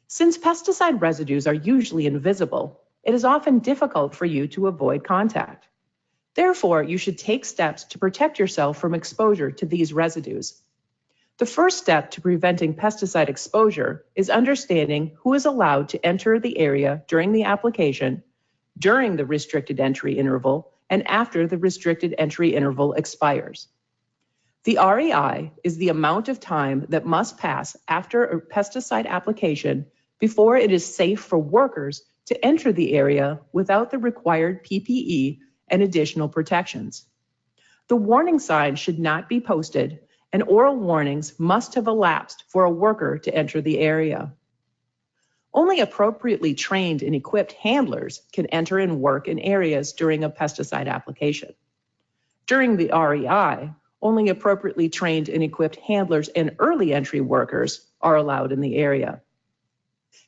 Since pesticide residues are usually invisible, it is often difficult for you to avoid contact. Therefore, you should take steps to protect yourself from exposure to these residues. The first step to preventing pesticide exposure is understanding who is allowed to enter the area during the application, during the restricted entry interval, and after the restricted entry interval expires. The REI is the amount of time that must pass after a pesticide application before it is safe for workers to enter the area without the required PPE and additional protections. The warning sign should not be posted, and oral warnings must have elapsed for a worker to enter the area. Only appropriately trained and equipped handlers can enter and work in areas during a pesticide application. During the REI, only appropriately trained and equipped handlers and early entry workers are allowed in the area.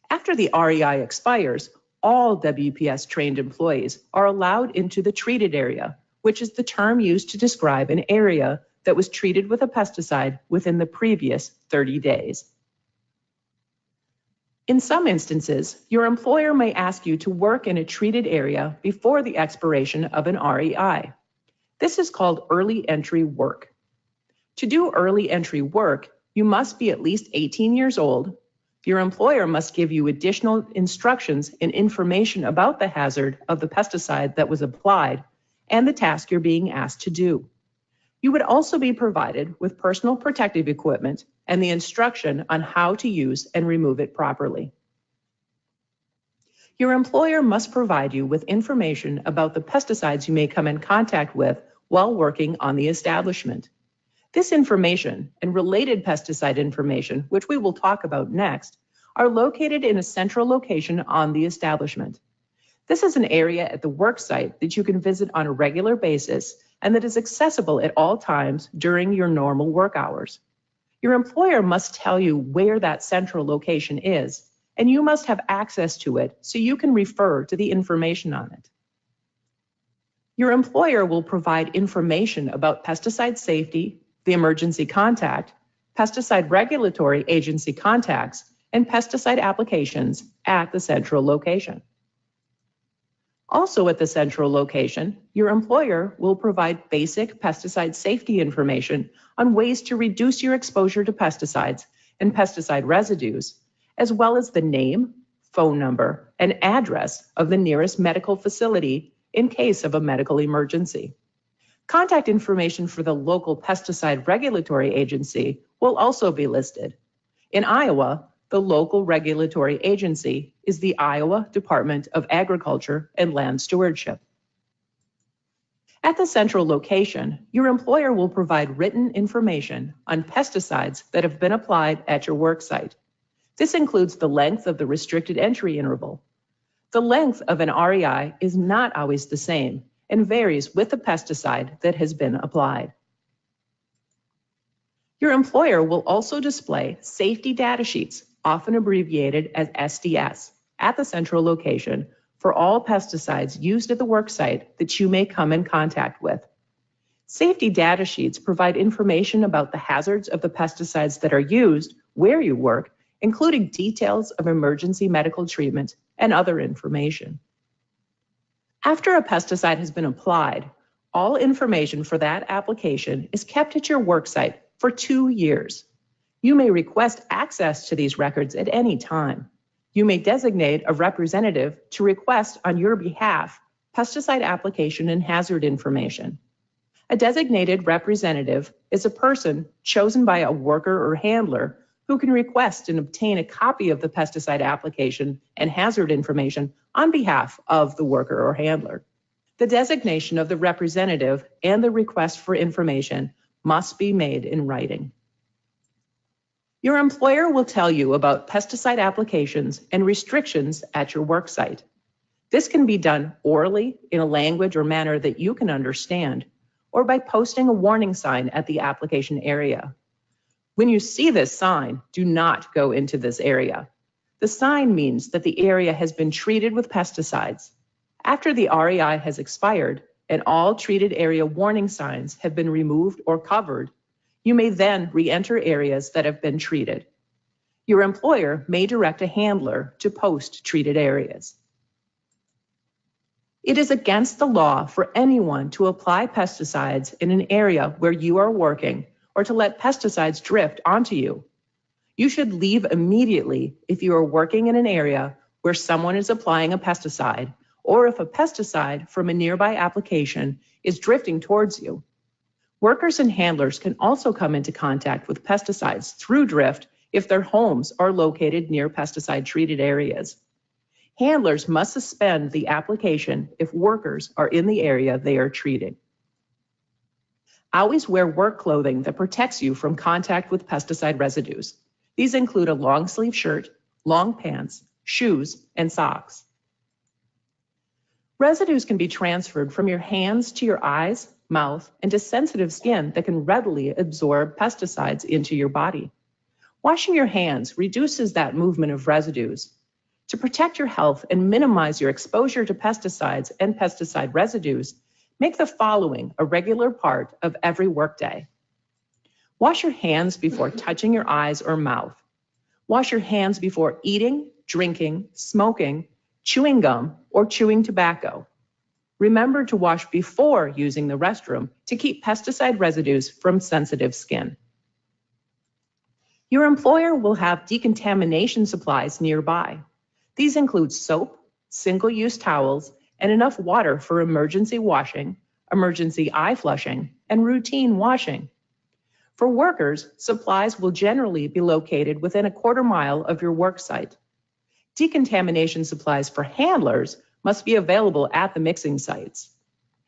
After the REI expires, all WPS trained employees are allowed into the treated area, which is the term used to describe an area that was treated with a pesticide within the previous 30 days. In some instances, your employer may ask you to work in a treated area before the expiration of an REI. This is called early entry work. To do early entry work, you must be at least 18 years old. Your employer must give you additional instructions and information about the hazard of the pesticide that was applied and the task you're being asked to do. You would also be provided with personal protective equipment and the instruction on how to use and remove it properly. Your employer must provide you with information about the pesticides you may come in contact with while working on the establishment. This information and related pesticide information, which we will talk about next, are located in a central location on the establishment. This is an area at the work site that you can visit on a regular basis and that is accessible at all times during your normal work hours. Your employer must tell you where that central location is, and you must have access to it so you can refer to the information on it. Your employer will provide information about pesticide safety, the emergency contact, pesticide regulatory agency contacts, and pesticide applications at the central location. Also at the central location, your employer will provide basic pesticide safety information on ways to reduce your exposure to pesticides and pesticide residues, as well as the name, phone number, and address of the nearest medical facility in case of a medical emergency. Contact information for the local pesticide regulatory agency will also be listed. In Iowa, the local regulatory agency is the Iowa Department of Agriculture and Land Stewardship. At the central location, your employer will provide written information on pesticides that have been applied at your work site. This includes the length of the restricted entry interval. The length of an REI is not always the same and varies with the pesticide that has been applied. Your employer will also display safety data sheets, often abbreviated as SDS, at the central location for all pesticides used at the work site that you may come in contact with. Safety data sheets provide information about the hazards of the pesticides that are used where you work, including details of emergency medical treatment and other information. After a pesticide has been applied, all information for that application is kept at your work site for 2 years. You may request access to these records at any time. You may designate a representative to request on your behalf pesticide application and hazard information. A designated representative is a person chosen by a worker or handler who can request and obtain a copy of the pesticide application and hazard information on behalf of the worker or handler. The designation of the representative and the request for information must be made in writing. Your employer will tell you about pesticide applications and restrictions at your work site. This can be done orally in a language or manner that you can understand, or by posting a warning sign at the application area. When you see this sign, do not go into this area. The sign means that the area has been treated with pesticides. After the REI has expired and all treated area warning signs have been removed or covered, you may then re-enter areas that have been treated. Your employer may direct a handler to post treated areas. It is against the law for anyone to apply pesticides in an area where you are working or to let pesticides drift onto you. You should leave immediately if you are working in an area where someone is applying a pesticide or if a pesticide from a nearby application is drifting towards you. Workers and handlers can also come into contact with pesticides through drift if their homes are located near pesticide-treated areas. Handlers must suspend the application if workers are in the area they are treating. Always wear work clothing that protects you from contact with pesticide residues. These include a long sleeve shirt, long pants, shoes, and socks. Residues can be transferred from your hands to your eyes, mouth, and to sensitive skin that can readily absorb pesticides into your body. Washing your hands reduces that movement of residues. To protect your health and minimize your exposure to pesticides and pesticide residues, make the following a regular part of every workday. Wash your hands before touching your eyes or mouth. Wash your hands before eating, drinking, smoking, chewing gum, or chewing tobacco. Remember to wash before using the restroom to keep pesticide residues from sensitive skin. Your employer will have decontamination supplies nearby. These include soap, single-use towels, and enough water for emergency washing, emergency eye flushing, and routine washing. For workers, supplies will generally be located within a quarter mile of your work site. Decontamination supplies for handlers must be available at the mixing sites.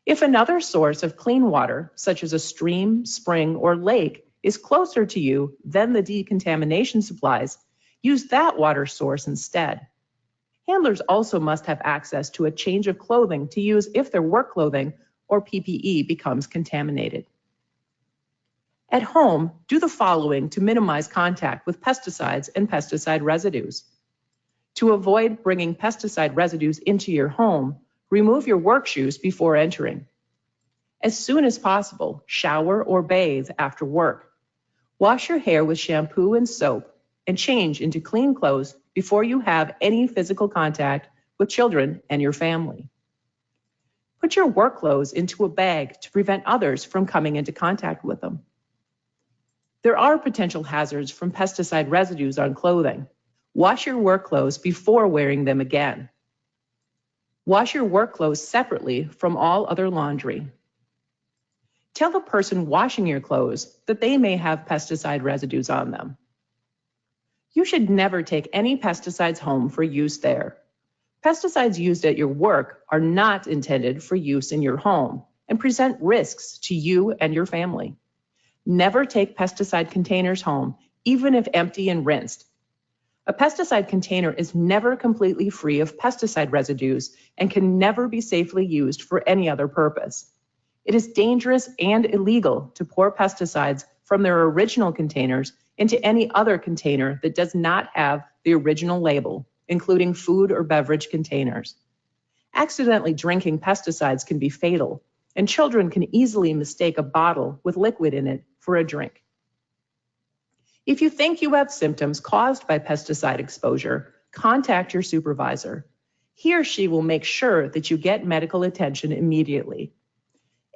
If another source of clean water, such as a stream, spring, or lake, is closer to you than the decontamination supplies, use that water source instead. Handlers also must have access to a change of clothing to use if their work clothing or PPE becomes contaminated. At home, do the following to minimize contact with pesticides and pesticide residues. To avoid bringing pesticide residues into your home, remove your work shoes before entering. As soon as possible, shower or bathe after work. Wash your hair with shampoo and soap and change into clean clothes before you have any physical contact with children and your family. Put your work clothes into a bag to prevent others from coming into contact with them. There are potential hazards from pesticide residues on clothing. Wash your work clothes before wearing them again. Wash your work clothes separately from all other laundry. Tell the person washing your clothes that they may have pesticide residues on them. You should never take any pesticides home for use there. Pesticides used at your work are not intended for use in your home and present risks to you and your family. Never take pesticide containers home, even if empty and rinsed. A pesticide container is never completely free of pesticide residues and can never be safely used for any other purpose. It is dangerous and illegal to pour pesticides from their original containers into any other container that does not have the original label, including food or beverage containers. Accidentally drinking pesticides can be fatal, and children can easily mistake a bottle with liquid in it for a drink. If you think you have symptoms caused by pesticide exposure, contact your supervisor. He or she will make sure that you get medical attention immediately.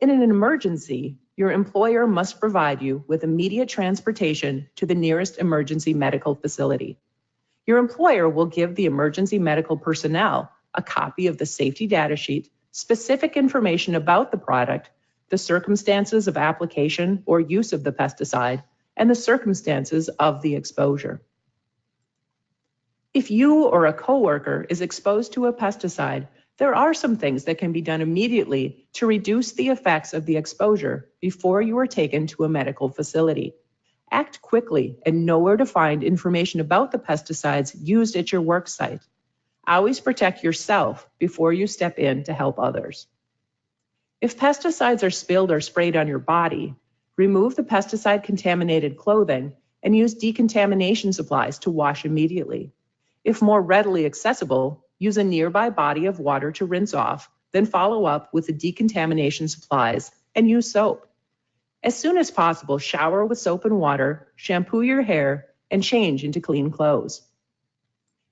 In an emergency, your employer must provide you with immediate transportation to the nearest emergency medical facility. Your employer will give the emergency medical personnel a copy of the safety data sheet, specific information about the product, the circumstances of application or use of the pesticide, and the circumstances of the exposure. If you or a coworker is exposed to a pesticide, there are some things that can be done immediately to reduce the effects of the exposure before you are taken to a medical facility. Act quickly and know where to find information about the pesticides used at your work site. Always protect yourself before you step in to help others. If pesticides are spilled or sprayed on your body, remove the pesticide-contaminated clothing and use decontamination supplies to wash immediately. If more readily accessible, use a nearby body of water to rinse off, then follow up with the decontamination supplies and use soap. As soon as possible, shower with soap and water, shampoo your hair, and change into clean clothes.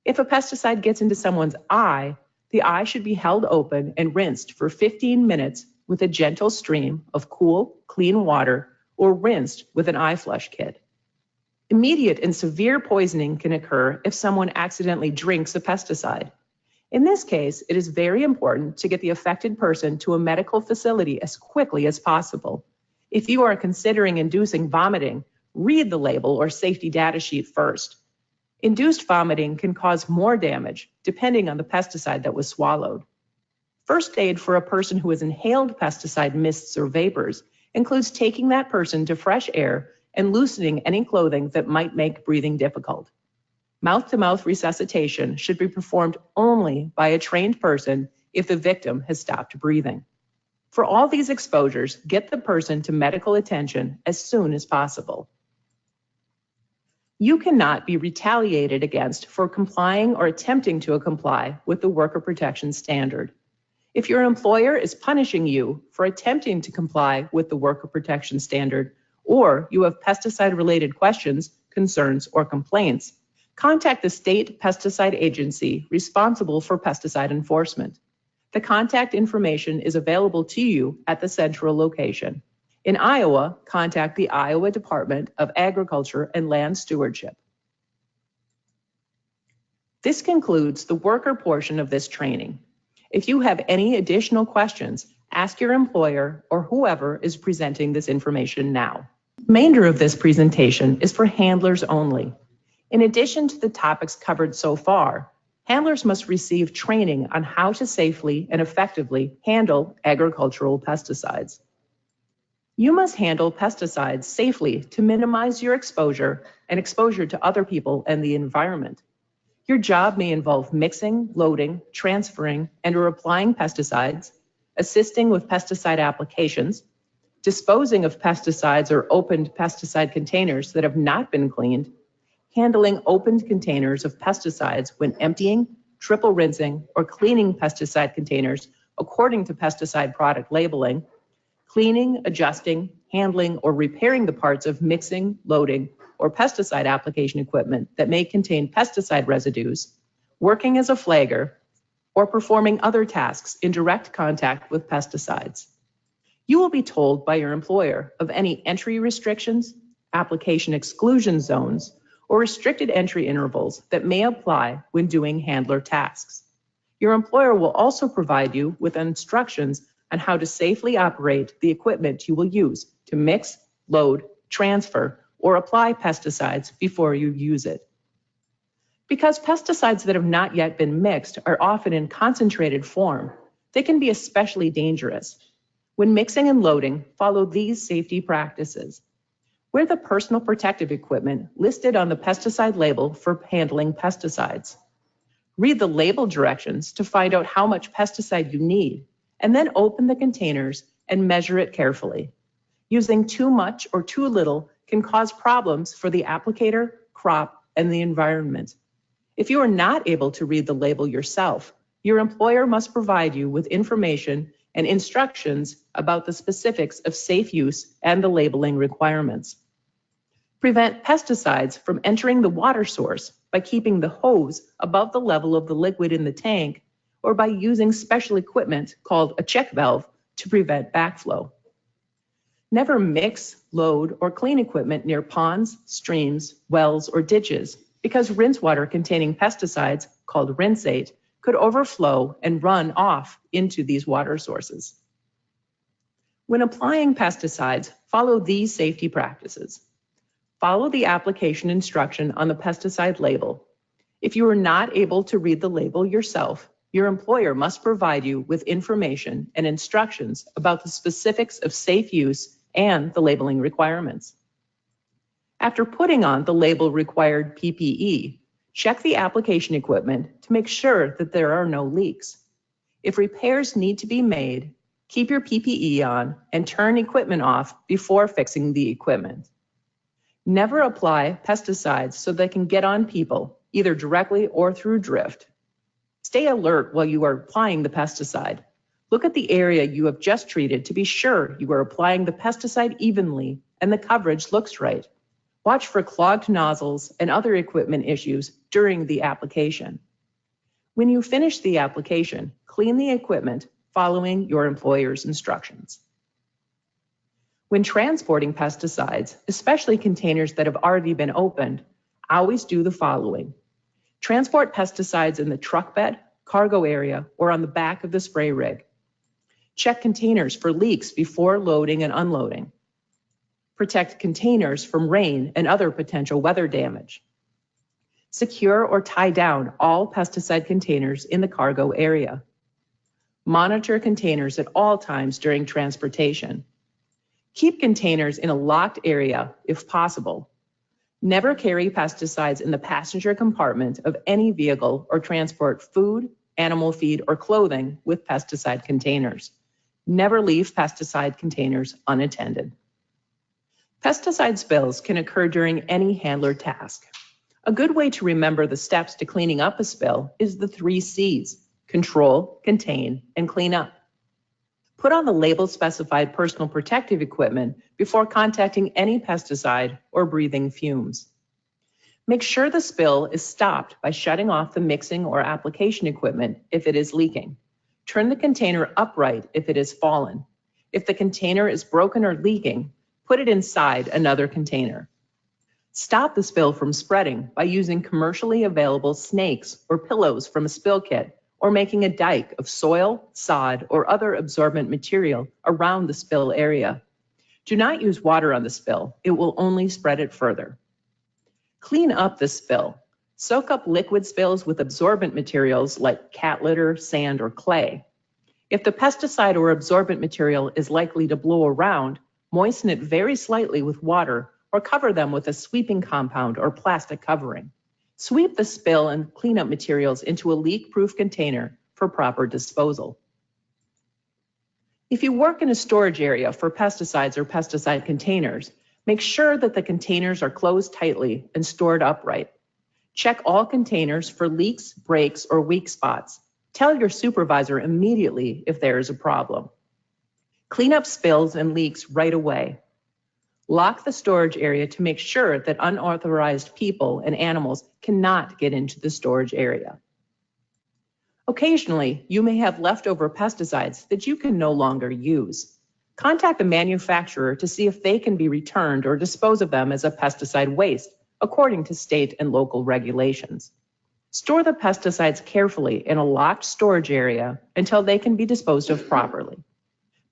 If a pesticide gets into someone's eye, the eye should be held open and rinsed for 15 minutes with a gentle stream of cool, clean water or rinsed with an eye flush kit. Immediate and severe poisoning can occur if someone accidentally drinks a pesticide. In this case, it is very important to get the affected person to a medical facility as quickly as possible. If you are considering inducing vomiting, read the label or safety data sheet first. Induced vomiting can cause more damage depending on the pesticide that was swallowed. First aid for a person who has inhaled pesticide mists or vapors includes taking that person to fresh air and loosening any clothing that might make breathing difficult. Mouth-to-mouth resuscitation should be performed only by a trained person if the victim has stopped breathing. For all these exposures, get the person to medical attention as soon as possible. You cannot be retaliated against for complying or attempting to comply with the worker protection standard. If your employer is punishing you for attempting to comply with the worker protection standard, or you have pesticide-related questions, concerns, or complaints, contact the state pesticide agency responsible for pesticide enforcement. The contact information is available to you at the central location. In Iowa, contact the Iowa Department of Agriculture and Land Stewardship. This concludes the worker portion of this training. If you have any additional questions, ask your employer or whoever is presenting this information now. The remainder of this presentation is for handlers only. In addition to the topics covered so far, handlers must receive training on how to safely and effectively handle agricultural pesticides. You must handle pesticides safely to minimize your exposure and exposure to other people and the environment. Your job may involve mixing, loading, transferring, and/or applying pesticides, assisting with pesticide applications, disposing of pesticides or opened pesticide containers that have not been cleaned, handling opened containers of pesticides when emptying, triple rinsing, or cleaning pesticide containers according to pesticide product labeling, cleaning, adjusting, handling, or repairing the parts of mixing, loading, or pesticide application equipment that may contain pesticide residues, working as a flagger, or performing other tasks in direct contact with pesticides. You will be told by your employer of any entry restrictions, application exclusion zones, or restricted entry intervals that may apply when doing handler tasks. Your employer will also provide you with instructions on how to safely operate the equipment you will use to mix, load, transfer, or apply pesticides before you use it. Because pesticides that have not yet been mixed are often in concentrated form, they can be especially dangerous. When mixing and loading, follow these safety practices. Wear the personal protective equipment listed on the pesticide label for handling pesticides. Read the label directions to find out how much pesticide you need, and then open the containers and measure it carefully. Using too much or too little can cause problems for the applicator, crop, and the environment. If you are not able to read the label yourself, your employer must provide you with information and instructions about the specifics of safe use and the labeling requirements. Prevent pesticides from entering the water source by keeping the hose above the level of the liquid in the tank, or by using special equipment called a check valve to prevent backflow. Never mix, load, or clean equipment near ponds, streams, wells, or ditches, because rinse water containing pesticides, called rinsate, could overflow and run off into these water sources. When applying pesticides, follow these safety practices. Follow the application instruction on the pesticide label. If you are not able to read the label yourself, your employer must provide you with information and instructions about the specifics of safe use and the labeling requirements. After putting on the label required PPE, check the application equipment to make sure that there are no leaks. If repairs need to be made, keep your PPE on and turn equipment off before fixing the equipment. Never apply pesticides so they can get on people, either directly or through drift. Stay alert while you are applying the pesticide. Look at the area you have just treated to be sure you are applying the pesticide evenly and the coverage looks right. Watch for clogged nozzles and other equipment issues during the application. When you finish the application, clean the equipment following your employer's instructions. When transporting pesticides, especially containers that have already been opened, always do the following. Transport pesticides in the truck bed, cargo area, or on the back of the spray rig. Check containers for leaks before loading and unloading. Protect containers from rain and other potential weather damage. Secure or tie down all pesticide containers in the cargo area. Monitor containers at all times during transportation. Keep containers in a locked area if possible. Never carry pesticides in the passenger compartment of any vehicle or transport food, animal feed, or clothing with pesticide containers. Never leave pesticide containers unattended. Pesticide spills can occur during any handler task. A good way to remember the steps to cleaning up a spill is the 3 C's: control, contain, and clean up. Put on the label-specified personal protective equipment before contacting any pesticide or breathing fumes. Make sure the spill is stopped by shutting off the mixing or application equipment if it is leaking. Turn the container upright if it has fallen. If the container is broken or leaking, put it inside another container. Stop the spill from spreading by using commercially available snakes or pillows from a spill kit, or making a dike of soil, sod, or other absorbent material around the spill area. Do not use water on the spill. It will only spread it further. Clean up the spill. Soak up liquid spills with absorbent materials like cat litter, sand, or clay. If the pesticide or absorbent material is likely to blow around, moisten it very slightly with water or cover them with a sweeping compound or plastic covering. Sweep the spill and cleanup materials into a leak-proof container for proper disposal. If you work in a storage area for pesticides or pesticide containers, make sure that the containers are closed tightly and stored upright. Check all containers for leaks, breaks, or weak spots. Tell your supervisor immediately if there is a problem. Clean up spills and leaks right away. Lock the storage area to make sure that unauthorized people and animals cannot get into the storage area. Occasionally, you may have leftover pesticides that you can no longer use. Contact the manufacturer to see if they can be returned or dispose of them as a pesticide waste, according to state and local regulations. Store the pesticides carefully in a locked storage area until they can be disposed of properly.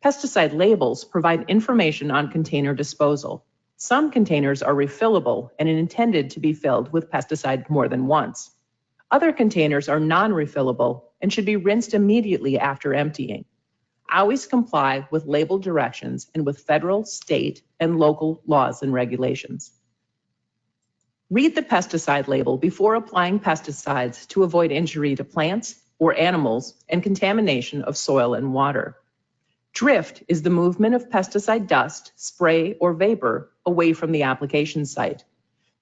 Pesticide labels provide information on container disposal. Some containers are refillable and intended to be filled with pesticide more than once. Other containers are non-refillable and should be rinsed immediately after emptying. Always comply with label directions and with federal, state, and local laws and regulations. Read the pesticide label before applying pesticides to avoid injury to plants or animals and contamination of soil and water. Drift is the movement of pesticide dust, spray, or vapor away from the application site.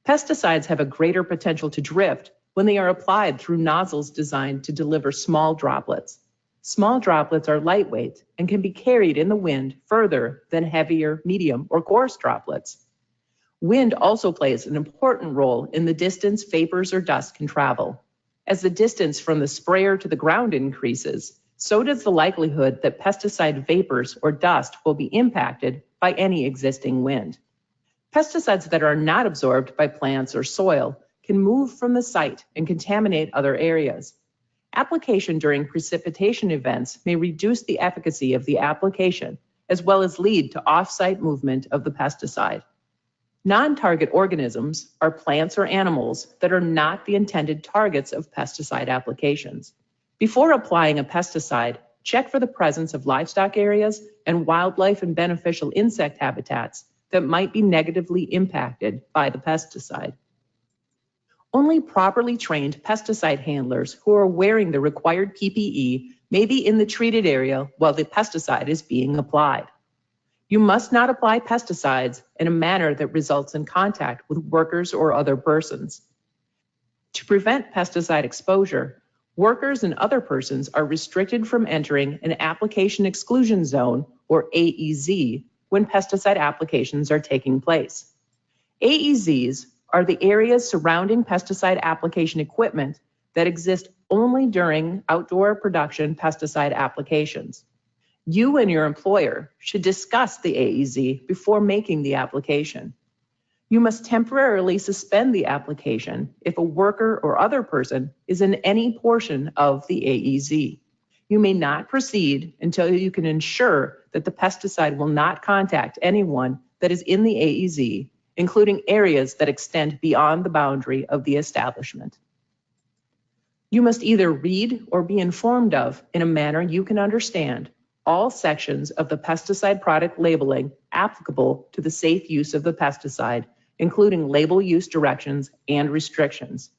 Pesticides have a greater potential to drift when they are applied through nozzles designed to deliver small droplets. Small droplets are lightweight and can be carried in the wind further than heavier, medium, or coarse droplets. Wind also plays an important role in the distance vapors or dust can travel. As the distance from the sprayer to the ground increases, so does the likelihood that pesticide vapors or dust will be impacted by any existing wind. Pesticides that are not absorbed by plants or soil can move from the site and contaminate other areas. Application during precipitation events may reduce the efficacy of the application, as well as lead to off-site movement of the pesticide. Non-target organisms are plants or animals that are not the intended targets of pesticide applications. Before applying a pesticide, check for the presence of livestock areas and wildlife and beneficial insect habitats that might be negatively impacted by the pesticide. Only properly trained pesticide handlers who are wearing the required PPE may be in the treated area while the pesticide is being applied. You must not apply pesticides in a manner that results in contact with workers or other persons. To prevent pesticide exposure, workers and other persons are restricted from entering an application exclusion zone, or AEZ, when pesticide applications are taking place. AEZs are the areas surrounding pesticide application equipment that exist only during outdoor production pesticide applications. You and your employer should discuss the AEZ before making the application. You must temporarily suspend the application if a worker or other person is in any portion of the AEZ. You may not proceed until you can ensure that the pesticide will not contact anyone that is in the AEZ, including areas that extend beyond the boundary of the establishment. You must either read or be informed of in a manner you can understand, all sections of the pesticide product labeling applicable to the safe use of the pesticide, including label use directions and restrictions.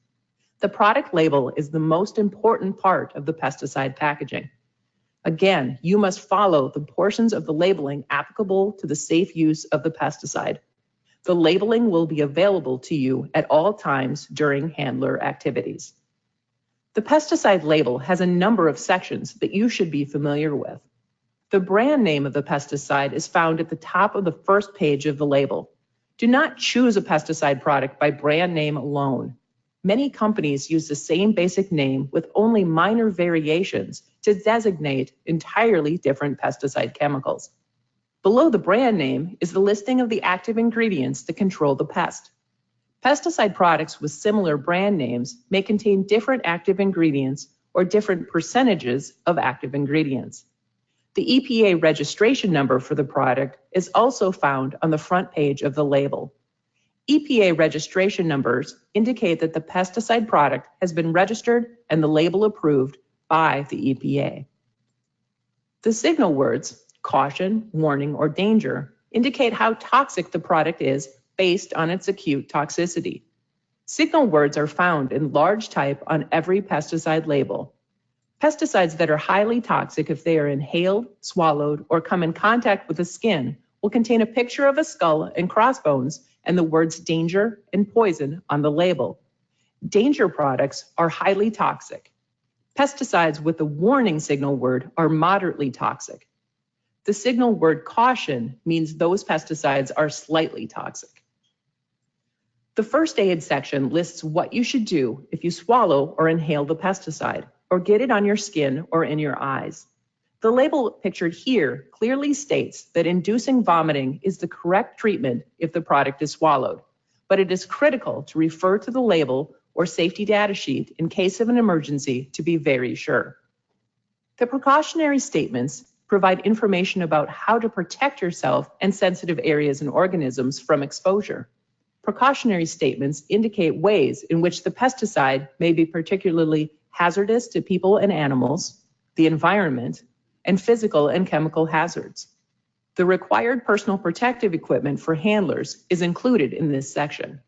The product label is the most important part of the pesticide packaging. Again, you must follow the portions of the labeling applicable to the safe use of the pesticide. The labeling will be available to you at all times during handler activities. The pesticide label has a number of sections that you should be familiar with. The brand name of the pesticide is found at the top of the first page of the label. Do not choose a pesticide product by brand name alone. Many companies use the same basic name with only minor variations to designate entirely different pesticide chemicals. Below the brand name is the listing of the active ingredients that control the pest. Pesticide products with similar brand names may contain different active ingredients or different percentages of active ingredients. The EPA registration number for the product is also found on the front page of the label. EPA registration numbers indicate that the pesticide product has been registered and the label approved by the EPA. The signal words, caution, warning, or danger, indicate how toxic the product is based on its acute toxicity. Signal words are found in large type on every pesticide label. Pesticides that are highly toxic if they are inhaled, swallowed, or come in contact with the skin will contain a picture of a skull and crossbones and the words danger and poison on the label. Danger products are highly toxic. Pesticides with the warning signal word are moderately toxic. The signal word caution means those pesticides are slightly toxic. The first aid section lists what you should do if you swallow or inhale the pesticide or get it on your skin or in your eyes. The label pictured here clearly states that inducing vomiting is the correct treatment if the product is swallowed, but it is critical to refer to the label or safety data sheet in case of an emergency to be very sure. The precautionary statements provide information about how to protect yourself and sensitive areas and organisms from exposure. Precautionary statements indicate ways in which the pesticide may be particularly hazardous to people and animals, the environment, and physical and chemical hazards. The required personal protective equipment for handlers is included in this section.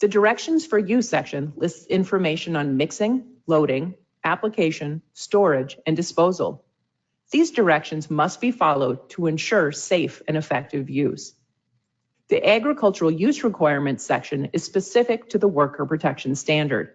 The directions for use section lists information on mixing, loading, application, storage, and disposal. These directions must be followed to ensure safe and effective use. The agricultural use requirements section is specific to the worker protection standard.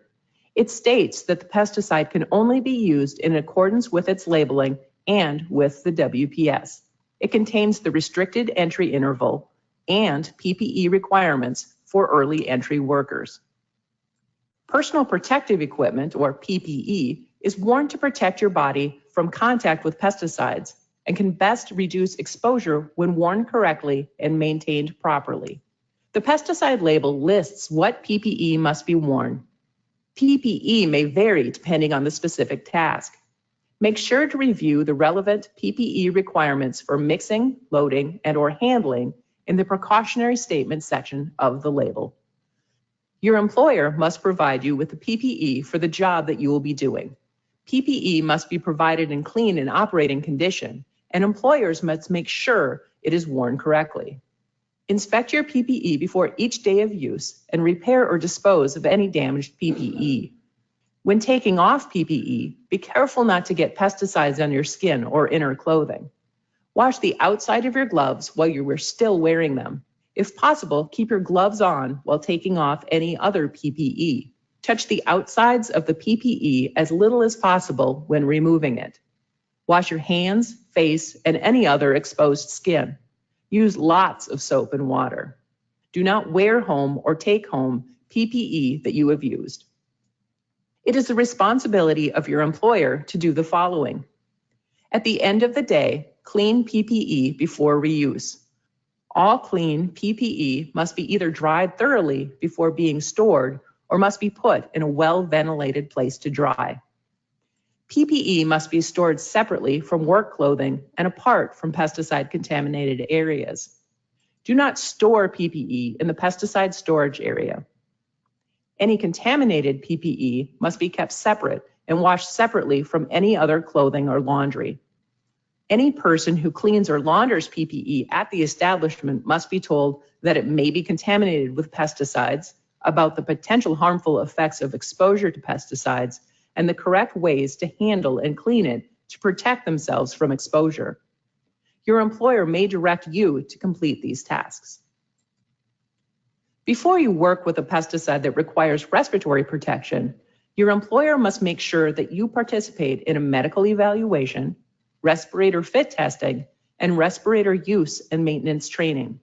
It states that the pesticide can only be used in accordance with its labeling and with the WPS. It contains the restricted entry interval and PPE requirements for early entry workers. Personal protective equipment, or PPE, is worn to protect your body from contact with pesticides and can best reduce exposure when worn correctly and maintained properly. The pesticide label lists what PPE must be worn. PPE may vary depending on the specific task. Make sure to review the relevant PPE requirements for mixing, loading, and/or handling in the precautionary statement section of the label. Your employer must provide you with the PPE for the job that you will be doing. PPE must be provided in clean and operating condition, and employers must make sure it is worn correctly. Inspect your PPE before each day of use and repair or dispose of any damaged PPE. When taking off PPE, be careful not to get pesticides on your skin or inner clothing. Wash the outside of your gloves while you are still wearing them. If possible, keep your gloves on while taking off any other PPE. Touch the outsides of the PPE as little as possible when removing it. Wash your hands, face, and any other exposed skin. Use lots of soap and water. Do not wear home or take home PPE that you have used. It is the responsibility of your employer to do the following. At the end of the day, clean PPE before reuse. All clean PPE must be either dried thoroughly before being stored or must be put in a well-ventilated place to dry. PPE must be stored separately from work clothing and apart from pesticide-contaminated areas. Do not store PPE in the pesticide storage area. Any contaminated PPE must be kept separate and washed separately from any other clothing or laundry. Any person who cleans or launders PPE at the establishment must be told that it may be contaminated with pesticides, about the potential harmful effects of exposure to pesticides, and the correct ways to handle and clean it to protect themselves from exposure. Your employer may direct you to complete these tasks. Before you work with a pesticide that requires respiratory protection, your employer must make sure that you participate in a medical evaluation, respirator fit testing, and respirator use and maintenance training.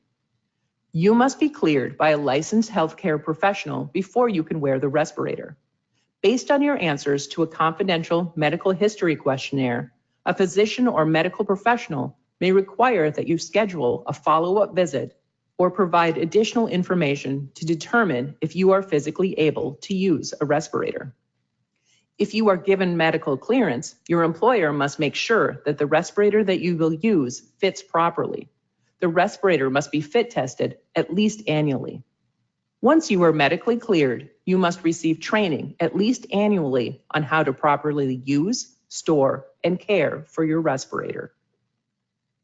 You must be cleared by a licensed healthcare professional before you can wear the respirator. Based on your answers to a confidential medical history questionnaire, a physician or medical professional may require that you schedule a follow-up visit or provide additional information to determine if you are physically able to use a respirator. If you are given medical clearance, your employer must make sure that the respirator that you will use fits properly. The respirator must be fit tested at least annually. Once you are medically cleared, you must receive training at least annually on how to properly use, store, and care for your respirator.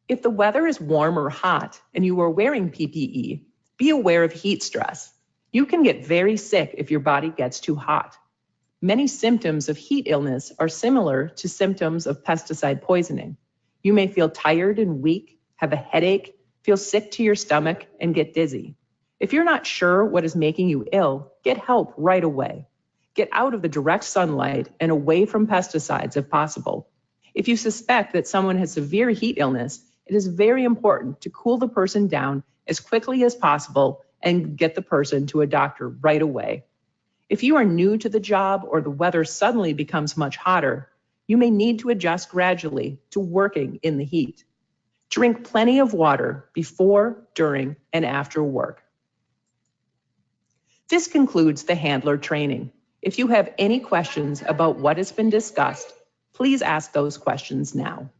If the weather is warm or hot and you are wearing PPE, be aware of heat stress. You can get very sick if your body gets too hot. Many symptoms of heat illness are similar to symptoms of pesticide poisoning. You may feel tired and weak, have a headache, feel sick to your stomach, and get dizzy. If you're not sure what is making you ill, get help right away. Get out of the direct sunlight and away from pesticides if possible. If you suspect that someone has severe heat illness, it is very important to cool the person down as quickly as possible and get the person to a doctor right away. If you are new to the job or the weather suddenly becomes much hotter, you may need to adjust gradually to working in the heat. Drink plenty of water before, during, and after work. This concludes the handler training. If you have any questions about what has been discussed, please ask those questions now.